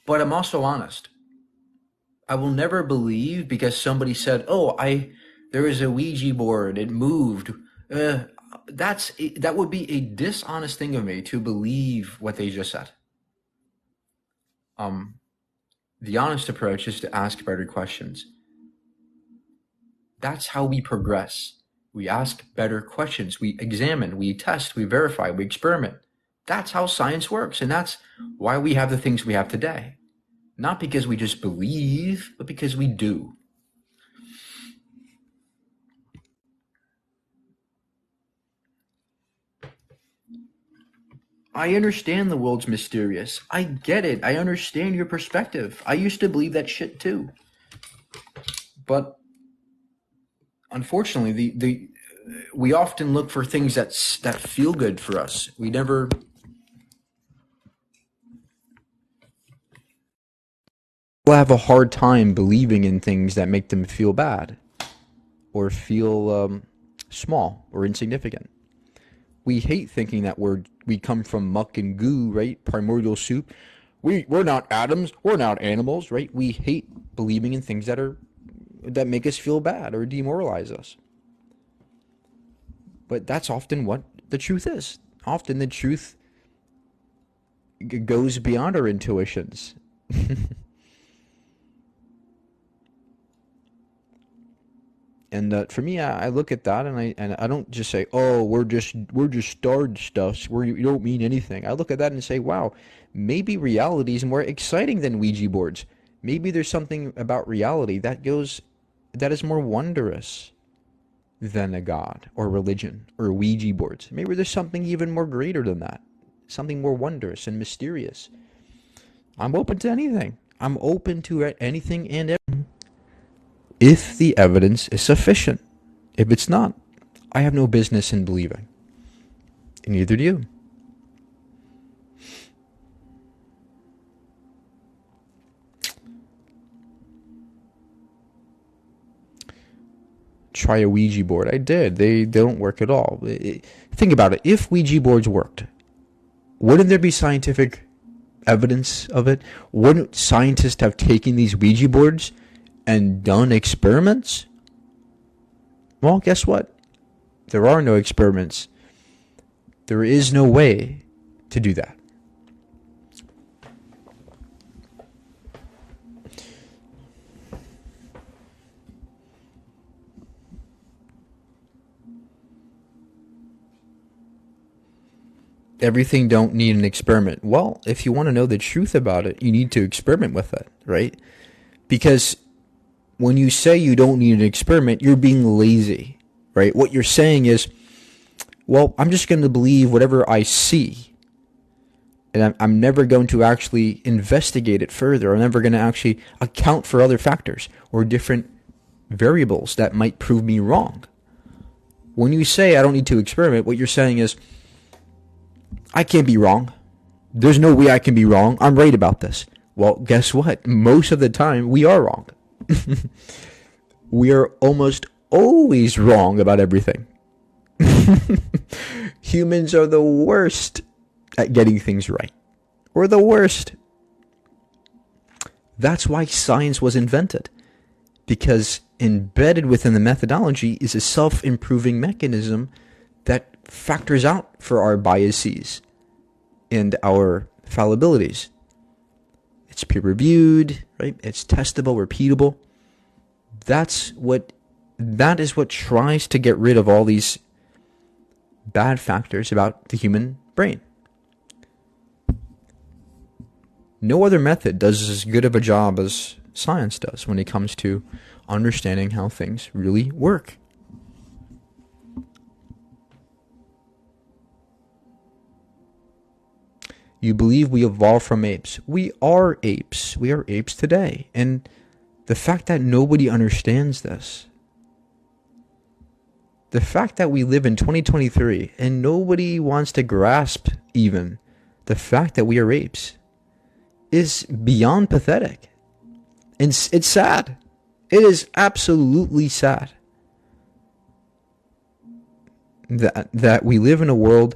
But I'm also honest. I will never believe because somebody said, "Oh, there is a Ouija board. It moved." That would be a dishonest thing of me to believe what they just said. The honest approach is to ask better questions. That's how we progress. We ask better questions. We examine, we test, we verify, we experiment. That's how science works, and that's why we have the things we have today. Not because we just believe, but because we do. I understand the world's mysterious. I get it. I understand your perspective. I used to believe that shit too. But unfortunately, we often look for things that feel good for us. We never have a hard time believing in things that make them feel bad or feel small or insignificant. We hate thinking that we come from muck and goo, right? Primordial soup. We're not atoms. We're not animals, right? We hate believing in things that make us feel bad or demoralize us. But that's often what the truth is. Often the truth goes beyond our intuitions. And for me, I look at that and I don't just say, oh, we're just starred stuffs where you don't mean anything. I look at that and say, wow, maybe reality is more exciting than Ouija boards. Maybe there's something about reality that is more wondrous than a god or religion or Ouija boards. Maybe there's something even more greater than that, something more wondrous and mysterious. I'm open to anything. I'm open to anything and everything if the evidence is sufficient. If it's not, I have no business in believing. And neither do you. Try a Ouija board. I did. They don't work at all. Think about it. If Ouija boards worked, wouldn't there be scientific evidence of it? Wouldn't scientists have taken these Ouija boards and done experiments? Well, guess what? There are no experiments. There is no way to do that. Everything don't need an experiment. Well, if you want to know the truth about it, you need to experiment with it, right? Because when you say you don't need an experiment, you're being lazy, right? What you're saying is, well, I'm just going to believe whatever I see. And I'm never going to actually investigate it further. I'm never going to actually account for other factors or different variables that might prove me wrong. When you say I don't need to experiment, what you're saying is, I can't be wrong. There's no way I can be wrong. I'm right about this. Well, guess what? Most of the time, we are wrong. We are almost always wrong about everything. Humans are the worst at getting things right. We're the worst. That's why science was invented. Because embedded within the methodology is a self-improving mechanism that factors out for our biases and our fallibilities. It's peer-reviewed, right? It's testable, repeatable. That is what tries to get rid of all these bad factors about the human brain. No other method does as good of a job as science does when it comes to understanding how things really work. You believe we evolved from apes. We are apes. We are apes today. And the fact that nobody understands this, the fact that we live in 2023 and nobody wants to grasp even the fact that we are apes is beyond pathetic. And it's sad. It is absolutely sad that we live in a world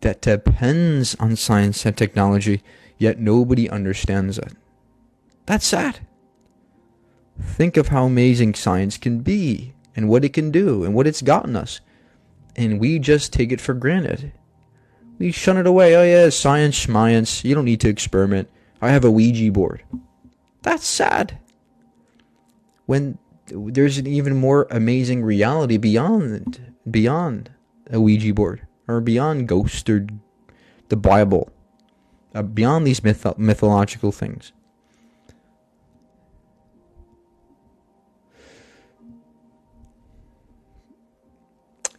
that depends on science and technology, yet nobody understands it. That's sad. Think of how amazing science can be, and what it can do, and what it's gotten us. And we just take it for granted. We shun it away. Oh yeah, science, you don't need to experiment. I have a Ouija board. That's sad. When there's an even more amazing reality beyond a Ouija board. Or beyond ghosts or the Bible, beyond these mythological things.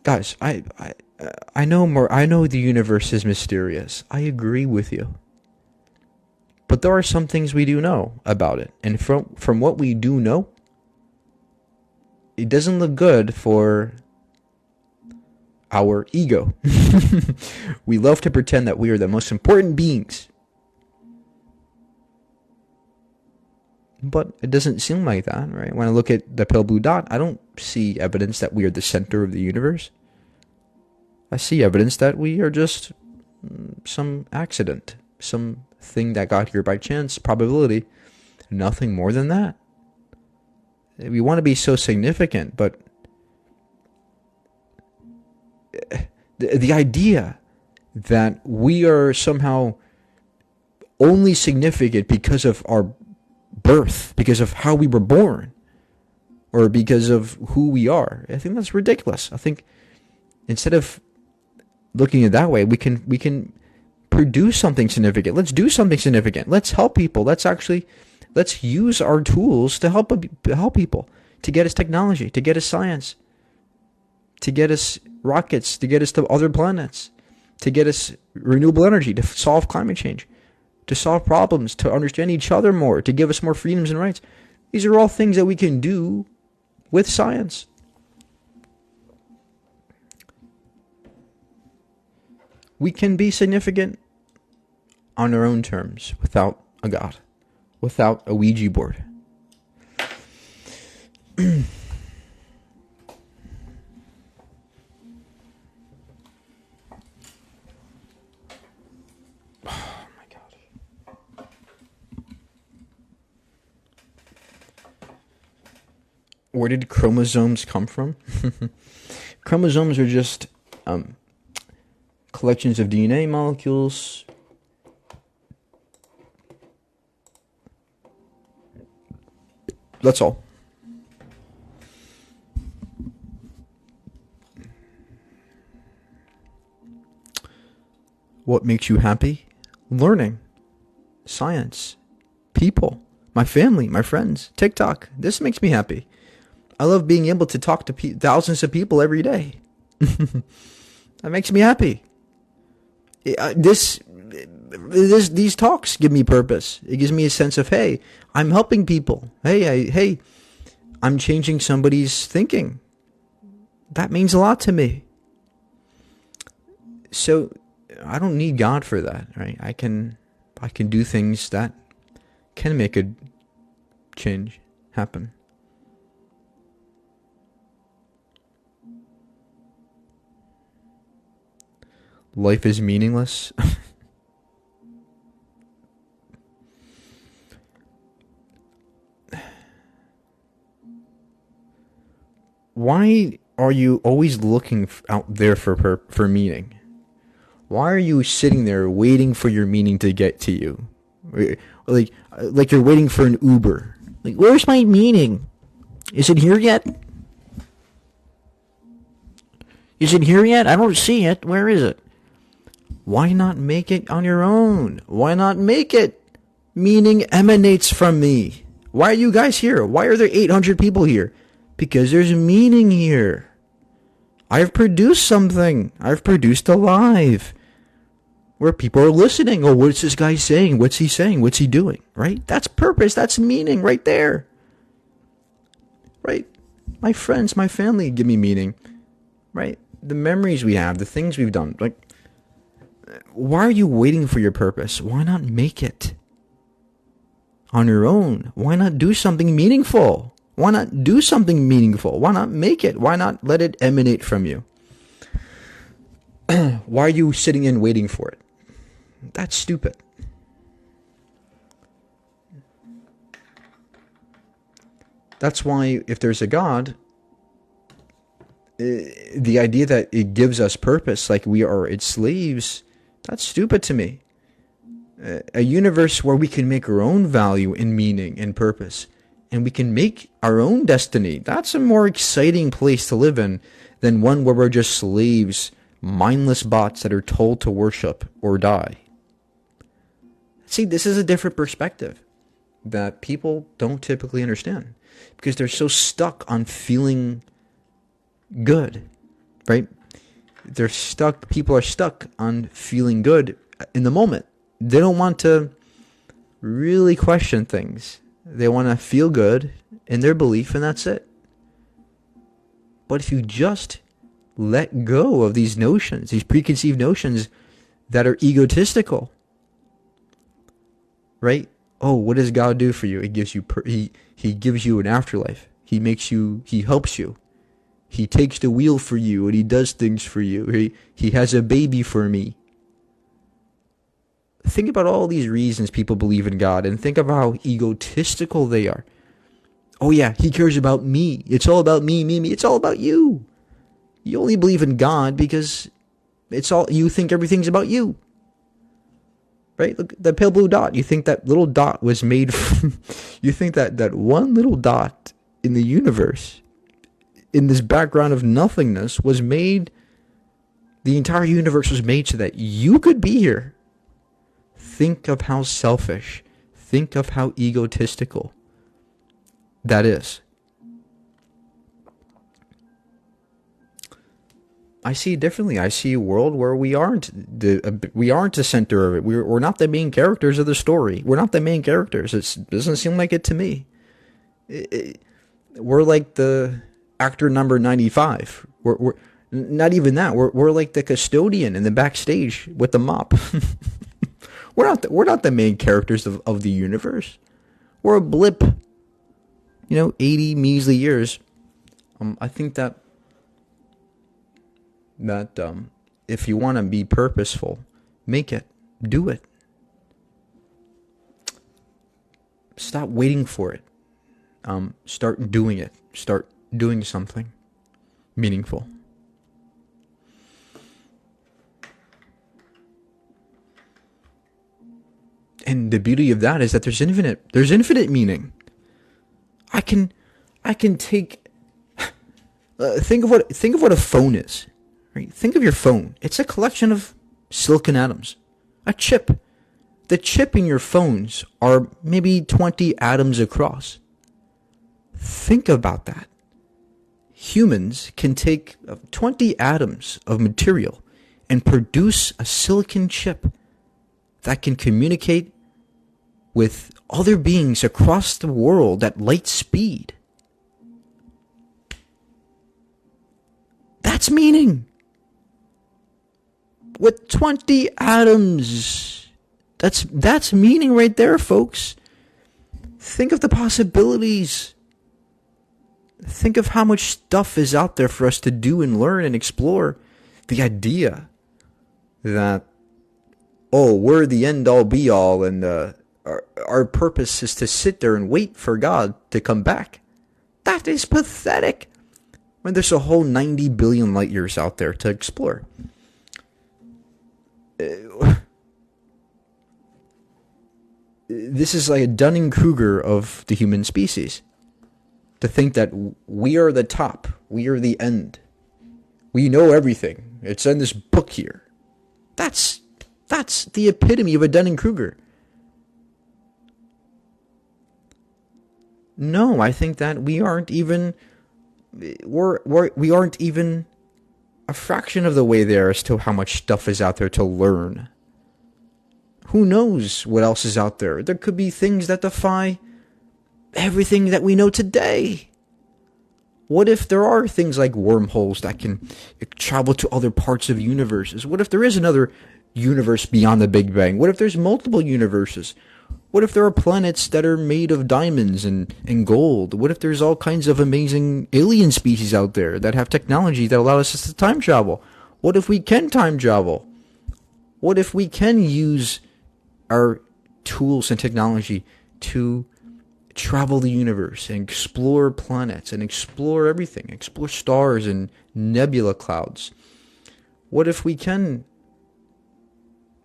Guys, I know more. I know the universe is mysterious. I agree with you. But there are some things we do know about it, and from what we do know, it doesn't look good for our ego. We love to pretend that we are the most important beings. But it doesn't seem like that, right? When I look at the pale blue dot, I don't see evidence that we are the center of the universe. I see evidence that we are just some accident, some thing that got here by chance, probability, nothing more than that. We want to be so significant, but the idea that we are somehow only significant because of our birth, because of how we were born, or because of who we are. I think that's ridiculous. I think instead of looking at it that way, we can produce something significant. Let's do something significant. Let's help people. Let's use our tools to help people, to get us technology, to get us science, to get us rockets, to get us to other planets, to get us renewable energy, to solve climate change, to solve problems, to understand each other more, to give us more freedoms and rights. These are all things that we can do with science. We can be significant on our own terms without a God, without a Ouija board. Where did chromosomes come from? Chromosomes are just collections of DNA molecules. That's all. What makes you happy? Learning, science, people, my family, my friends, TikTok. This makes me happy. I love being able to talk to thousands of people every day. That makes me happy. These talks give me purpose. It gives me a sense of, hey, I'm helping people. Hey, I'm changing somebody's thinking. That means a lot to me. So I don't need God for that, right? I can do things that can make a change happen. Life is meaningless. Why are you always looking out there for meaning? Why are you sitting there waiting for your meaning to get to you? Like you're waiting for an Uber. Like, where's my meaning? Is it here yet? Is it here yet? I don't see it. Where is it? Why not make it on your own? Why not make it? Meaning emanates from me. Why are you guys here? Why are there 800 people here? Because there's meaning here. I've produced something. I've produced a live where people are listening. Oh, what's this guy saying? What's he saying? What's he doing? Right? That's purpose. That's meaning right there. Right? My friends, my family give me meaning. Right? The memories we have, the things we've done. Like, why are you waiting for your purpose? Why not make it on your own? Why not do something meaningful? Why not do something meaningful? Why not make it? Why not let it emanate from you? Why are you sitting in waiting for it? That's stupid. That's why if there's a God, the idea that it gives us purpose, like we are its slaves, that's stupid to me. A universe where we can make our own value and meaning and purpose, and we can make our own destiny, that's a more exciting place to live in than one where we're just slaves, mindless bots that are told to worship or die. See, this is a different perspective that people don't typically understand because they're so stuck on feeling good, right? People are stuck on feeling good in the moment. They don't want to really question things. They want to feel good in their belief, and that's it. But if you just let go of these notions, these preconceived notions that are egotistical, right? Oh, what does God do for you? He gives you he gives you an afterlife. He helps you. He takes the wheel for you and he does things for you. He has a baby for me. Think about all these reasons people believe in God and think of how egotistical they are. Oh yeah, he cares about me. It's all about me. It's all about you. You only believe in God because you think everything's about you. Right? Look, the pale blue dot. You think that little dot was made from, you think that one little dot in the universe, in this background of nothingness, was made. The entire universe was made so that you could be here. Think of how selfish, think of how egotistical that is. I see it differently. I see a world where we aren't the center of it. We're not the main characters of the story. We're not the main characters. It doesn't seem like it to me. We're like the actor number 95. We're not even that. We're like the custodian in the backstage with the mop. We're not the main characters of the universe. We're a blip. 80 measly years. I think that if you want to be purposeful, make it. Do it. Stop waiting for it. Start doing it. Start doing something meaningful. And the beauty of that is that there's infinite meaning. I can take think of what a phone is. Right? Think of your phone. It's a collection of silicon atoms. A chip. The chip in your phones are maybe 20 atoms across. Think about that. Humans can take 20 atoms of material and produce a silicon chip that can communicate with other beings across the world at light speed. That's meaning. With 20 atoms. That's meaning right there, folks. Think of the possibilities. Think of how much stuff is out there for us to do and learn and explore. The idea that, we're the end all be all and our purpose is to sit there and wait for God to come back. That is pathetic. When there's a whole 90 billion light years out there to explore. This is like a Dunning-Kruger of the human species. To think that we are the top, we are the end. We know everything. It's in this book here. That's the epitome of a Dunning-Kruger. No, I think that we aren't even a fraction of the way there as to how much stuff is out there to learn. Who knows what else is out there? There could be things that defy everything that we know today. What if there are things like wormholes that can travel to other parts of universes? What if there is another universe beyond the Big Bang? What if there's multiple universes? What if there are planets that are made of diamonds and gold? What if there's all kinds of amazing alien species out there that have technology that allow us to time travel? What if we can time travel? What if we can use our tools and technology to travel the universe and explore planets and explore everything, explore stars and nebula clouds? What if we can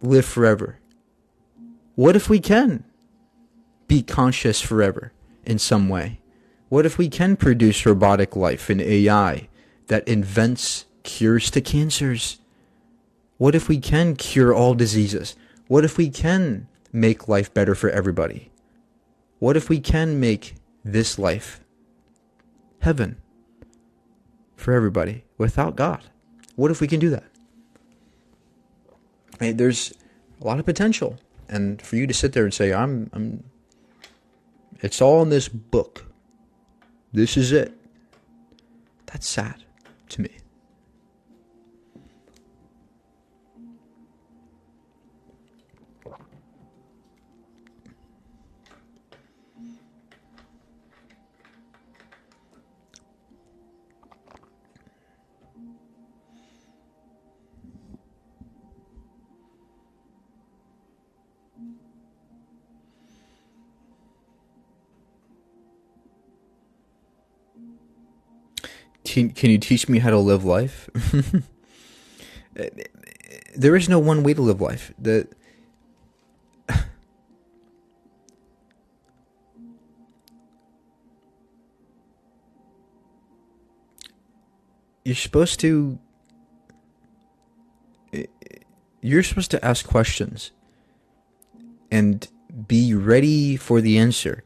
live forever? What if we can be conscious forever in some way? What if we can produce robotic life and AI that invents cures to cancers? What if we can cure all diseases? What if we can make life better for everybody? What if we can make this life heaven for everybody without God? What if we can do that? Right, there's a lot of potential. And for you to sit there and say, it's all in this book. This is it. That's sad to me. Can you teach me how to live life? There is no one way to live life. you're supposed to you're supposed to ask questions and be ready for the answer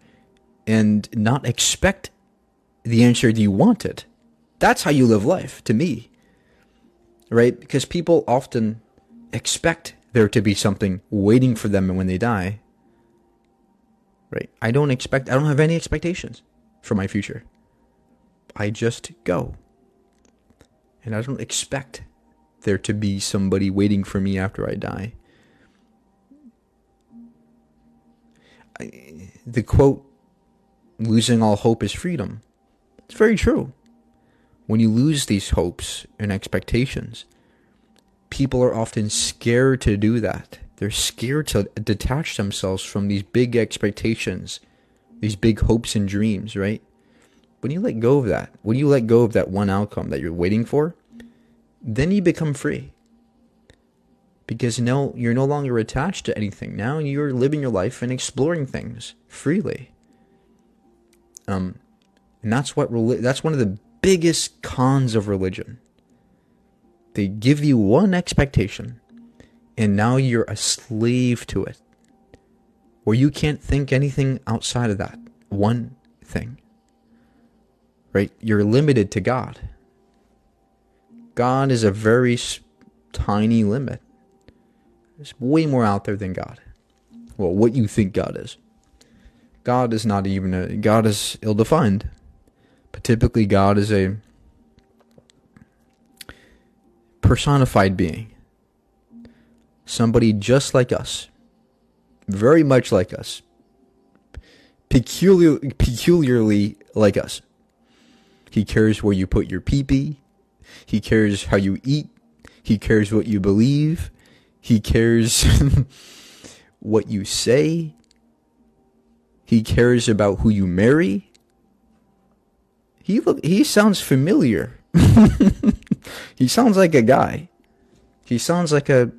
and not expect the answer you wanted. That's how you live life, to me. Right? Because people often expect there to be something waiting for them when they die. Right? I don't have any expectations for my future. I just go. And I don't expect there to be somebody waiting for me after I die. The quote, losing all hope is freedom. It's very true. When you lose these hopes and expectations, people are often scared to do that. They're scared to detach themselves from these big expectations, these big hopes and dreams, right? When you let go of that, when you let go of that one outcome that you're waiting for, then you become free. Because now you're no longer attached to anything. Now you're living your life and exploring things freely. And that's one of the biggest cons of religion. They give you one expectation, and now you're a slave to it, where you can't think anything outside of that one thing. Right? You're limited to God. God is a very tiny limit. There's way more out there than God. Well, what you think God is. God is not even God is ill-defined. But typically God is a personified being. Somebody just like us. Very much like us. Peculiarly like us. He cares where you put your pee-pee. He cares how you eat. He cares what you believe. He cares what you say. He cares about who you marry. He sounds familiar. He sounds like a guy. He sounds like a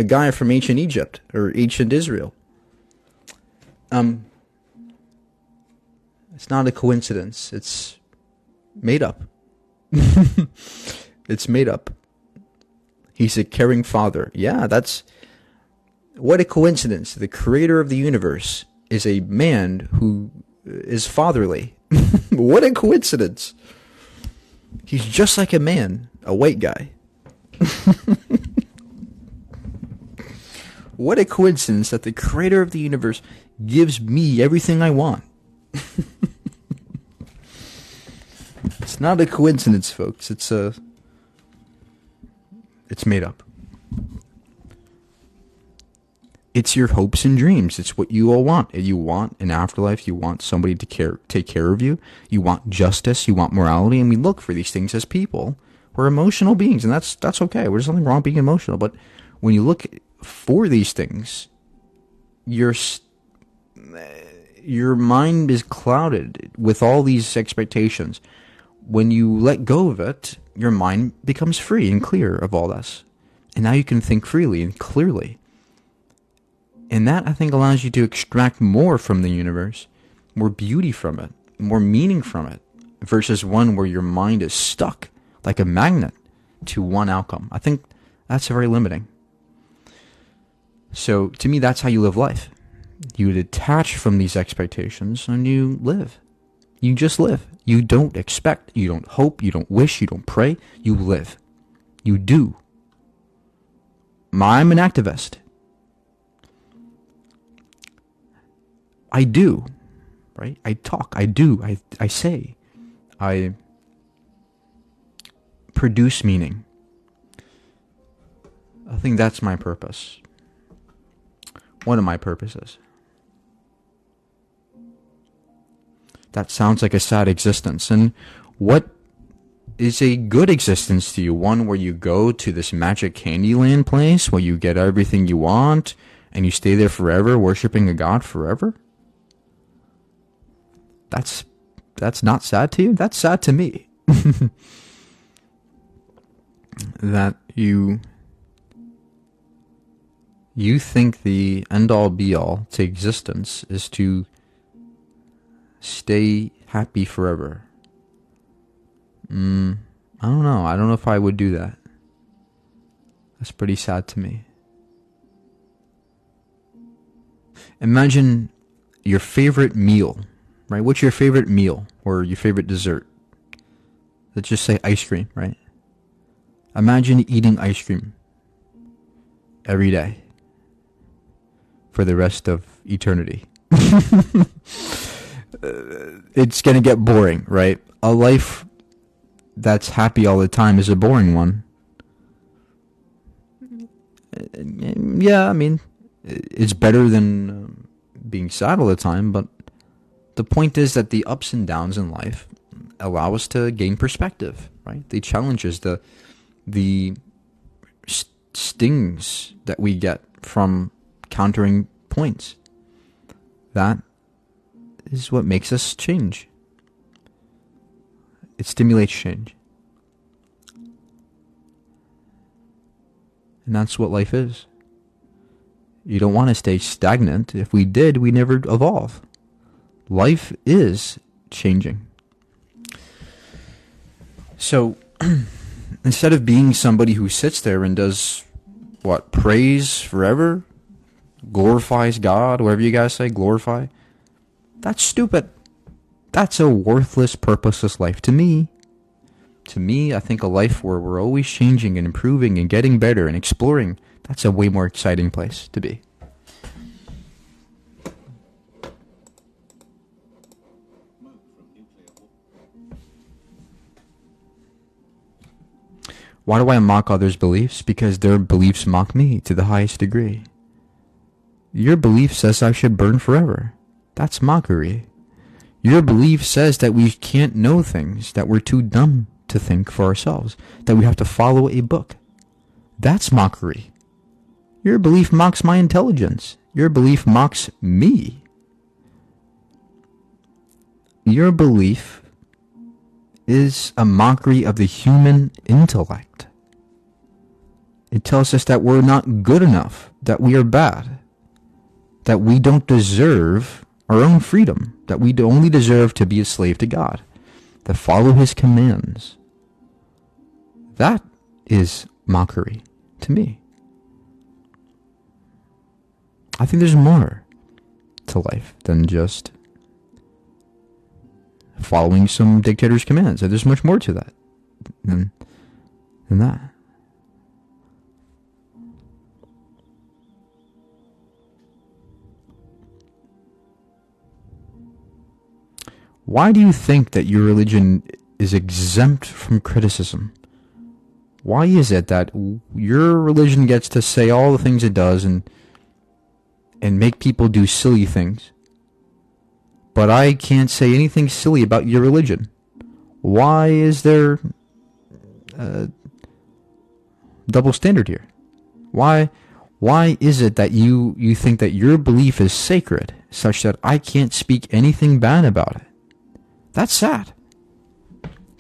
guy from ancient Egypt or ancient Israel. It's not a coincidence. It's made up. It's made up. He's a caring father. Yeah, what a coincidence. The creator of the universe is a man who is fatherly. What a coincidence. He's just like a man, a white guy. What a coincidence that the creator of the universe gives me everything I want. It's not a coincidence, folks. It's made up. It's your hopes and dreams. It's what you all want. You want an afterlife. You want somebody to take care of you. You want justice. You want morality. And we look for these things as people. We're emotional beings, and that's okay. There's nothing wrong being emotional. But when you look for these things, your mind is clouded with all these expectations. When you let go of it, your mind becomes free and clear of all this. And now you can think freely and clearly. And that, I think, allows you to extract more from the universe, more beauty from it, more meaning from it, versus one where your mind is stuck like a magnet to one outcome. I think that's very limiting. So, to me, that's how you live life. You detach from these expectations and you live. You just live. You don't expect, you don't hope, you don't wish, you don't pray. You live. You do. I'm an activist. I do, right? I talk, I do, I say, I produce meaning. I think that's my purpose. One of my purposes. That sounds like a sad existence. And what is a good existence to you? One where you go to this magic Candyland place where you get everything you want and you stay there forever, worshiping a god forever? That's not sad to you? That's sad to me. That you think the end-all be-all to existence is to stay happy forever. I don't know. I don't know if I would do that. That's pretty sad to me. Imagine your favorite meal, right? What's your favorite meal or your favorite dessert? Let's just say ice cream, right? Imagine eating ice cream every day for the rest of eternity. It's going to get boring, right? A life that's happy all the time is a boring one. Yeah, I mean, it's better than being sad all the time, but the point is that the ups and downs in life allow us to gain perspective, right? They challenge us. The stings that we get from countering points. That is what makes us change. It stimulates change. And that's what life is. You don't want to stay stagnant. If we did, we never evolve. Life is changing. So, instead of being somebody who sits there and does, praise forever, glorifies God, whatever you guys say, glorify, that's stupid. That's a worthless, purposeless life to me. To me, I think a life where we're always changing and improving and getting better and exploring, that's a way more exciting place to be. Why do I mock others' beliefs? Because their beliefs mock me to the highest degree. Your belief says I should burn forever. That's mockery. Your belief says that we can't know things, that we're too dumb to think for ourselves, that we have to follow a book. That's mockery. Your belief mocks my intelligence. Your belief mocks me. Your belief is a mockery of the human intellect. It tells us that we're not good enough, that we are bad, that we don't deserve our own freedom, that we only deserve to be a slave to God, to follow his commands. That is mockery to me. I think there's more to life than just following some dictator's commands. There's much more to that than that. Why do you think that your religion is exempt from criticism? Why is it that your religion gets to say all the things it does and make people do silly things, but I can't say anything silly about your religion? Why is there a double standard here? Why is it that you think that your belief is sacred, such that I can't speak anything bad about it? That's sad.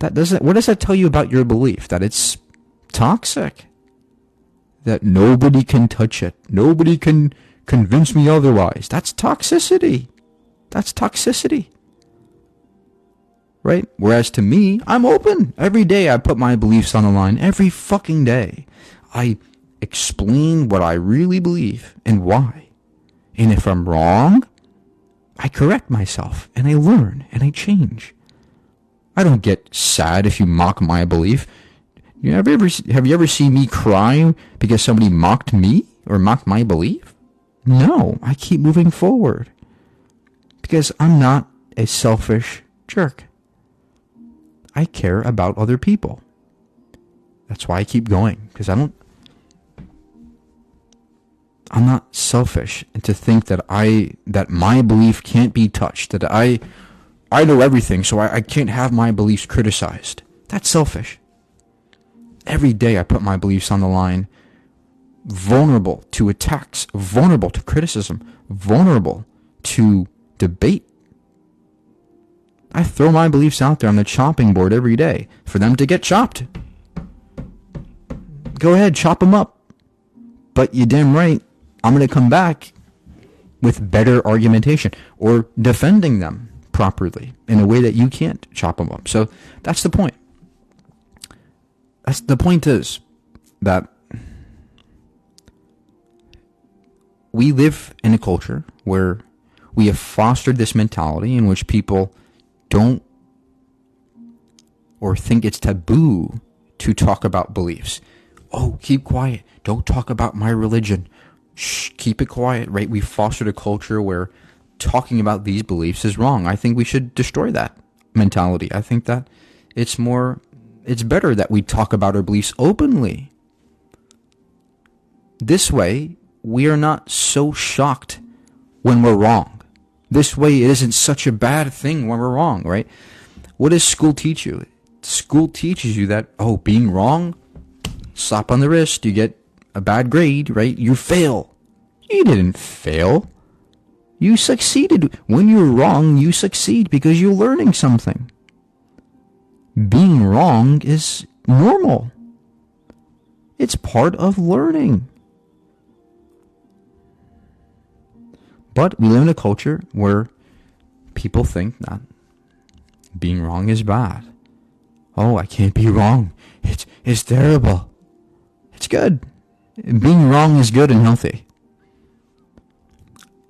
What does that tell you about your belief? That it's toxic? That nobody can touch it? Nobody can convince me otherwise? That's toxicity. That's toxicity. Right? Whereas to me, I'm open. Every day I put my beliefs on the line. Every fucking day. I explain what I really believe and why. And if I'm wrong, I correct myself, and I learn, and I change. I don't get sad if you mock my belief. Have you ever seen me cry because somebody mocked me or mocked my belief? No, I keep moving forward. Because I'm not a selfish jerk. I care about other people. That's why I keep going, because I'm not selfish, and to think that my belief can't be touched, that I know everything, so I can't have my beliefs criticized. That's selfish. Every day I put my beliefs on the line, vulnerable to attacks, vulnerable to criticism, vulnerable to debate. I throw my beliefs out there on the chopping board every day for them to get chopped. Go ahead, chop them up. But you're damn right, I'm going to come back with better argumentation or defending them properly in a way that you can't chop them up. So that's the point. That's the point, is that we live in a culture where we have fostered this mentality in which people don't, or think it's taboo to talk about beliefs. Oh, keep quiet. Don't talk about my religion. Shh, keep it quiet, right? We fostered a culture where talking about these beliefs is wrong. I think we should destroy that mentality. I think that it's better that we talk about our beliefs openly. This way, we are not so shocked when we're wrong. This way, it isn't such a bad thing when we're wrong, right? What does school teach you? School teaches you that, being wrong, slap on the wrist, you get a bad grade, right? You fail. You didn't fail. You succeeded. When you're wrong, you succeed because you're learning something. Being wrong is normal. It's part of learning. But we live in a culture where people think that being wrong is bad. Oh, I can't be wrong. It's terrible. It's good. Being wrong is good and healthy.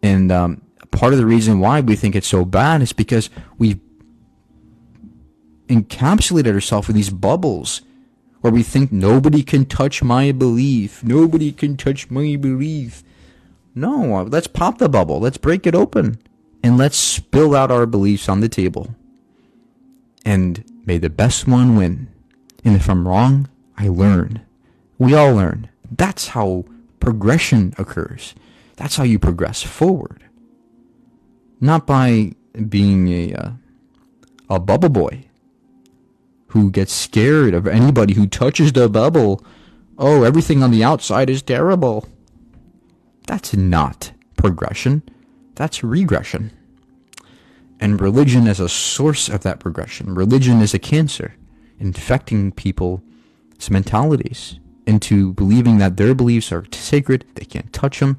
And part of the reason why we think it's so bad is because we've encapsulated ourselves in these bubbles where we think nobody can touch my belief. Nobody can touch my belief. No, let's pop the bubble. Let's break it open. And let's spill out our beliefs on the table. And may the best one win. And if I'm wrong, I learn. We all learn. That's how progression occurs. That's how you progress forward. Not by being a bubble boy who gets scared of anybody who touches the bubble. Oh, everything on the outside is terrible. That's not progression. That's regression. And religion is a source of that progression. Religion is a cancer, infecting people's mentalities into believing that their beliefs are sacred, they can't touch them,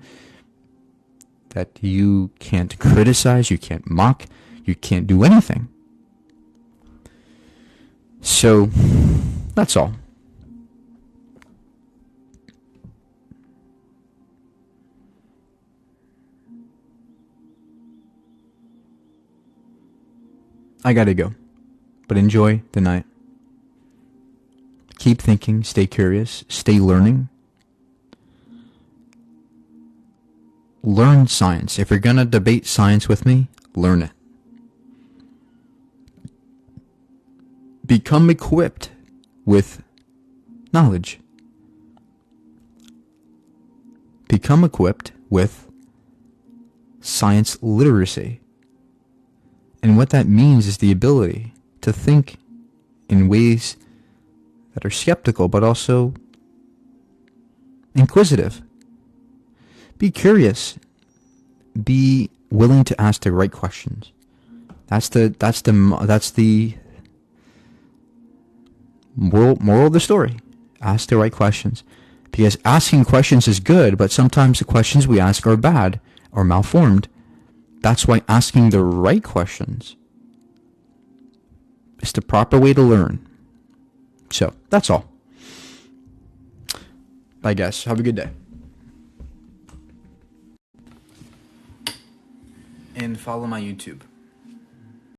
that you can't criticize, you can't mock, you can't do anything. So, that's all. I gotta go. But enjoy the night. Keep thinking, stay curious, stay learning. Learn science. If you're gonna debate science with me, learn it. Become equipped with knowledge. Become equipped with science literacy. And what that means is the ability to think in ways that are skeptical, but also inquisitive. Be curious. Be willing to ask the right questions. That's the moral of the story. Ask the right questions. Because asking questions is good, but sometimes the questions we ask are bad or malformed. That's why asking the right questions is the proper way to learn. So, that's all. Bye, guys. Have a good day. And follow my YouTube.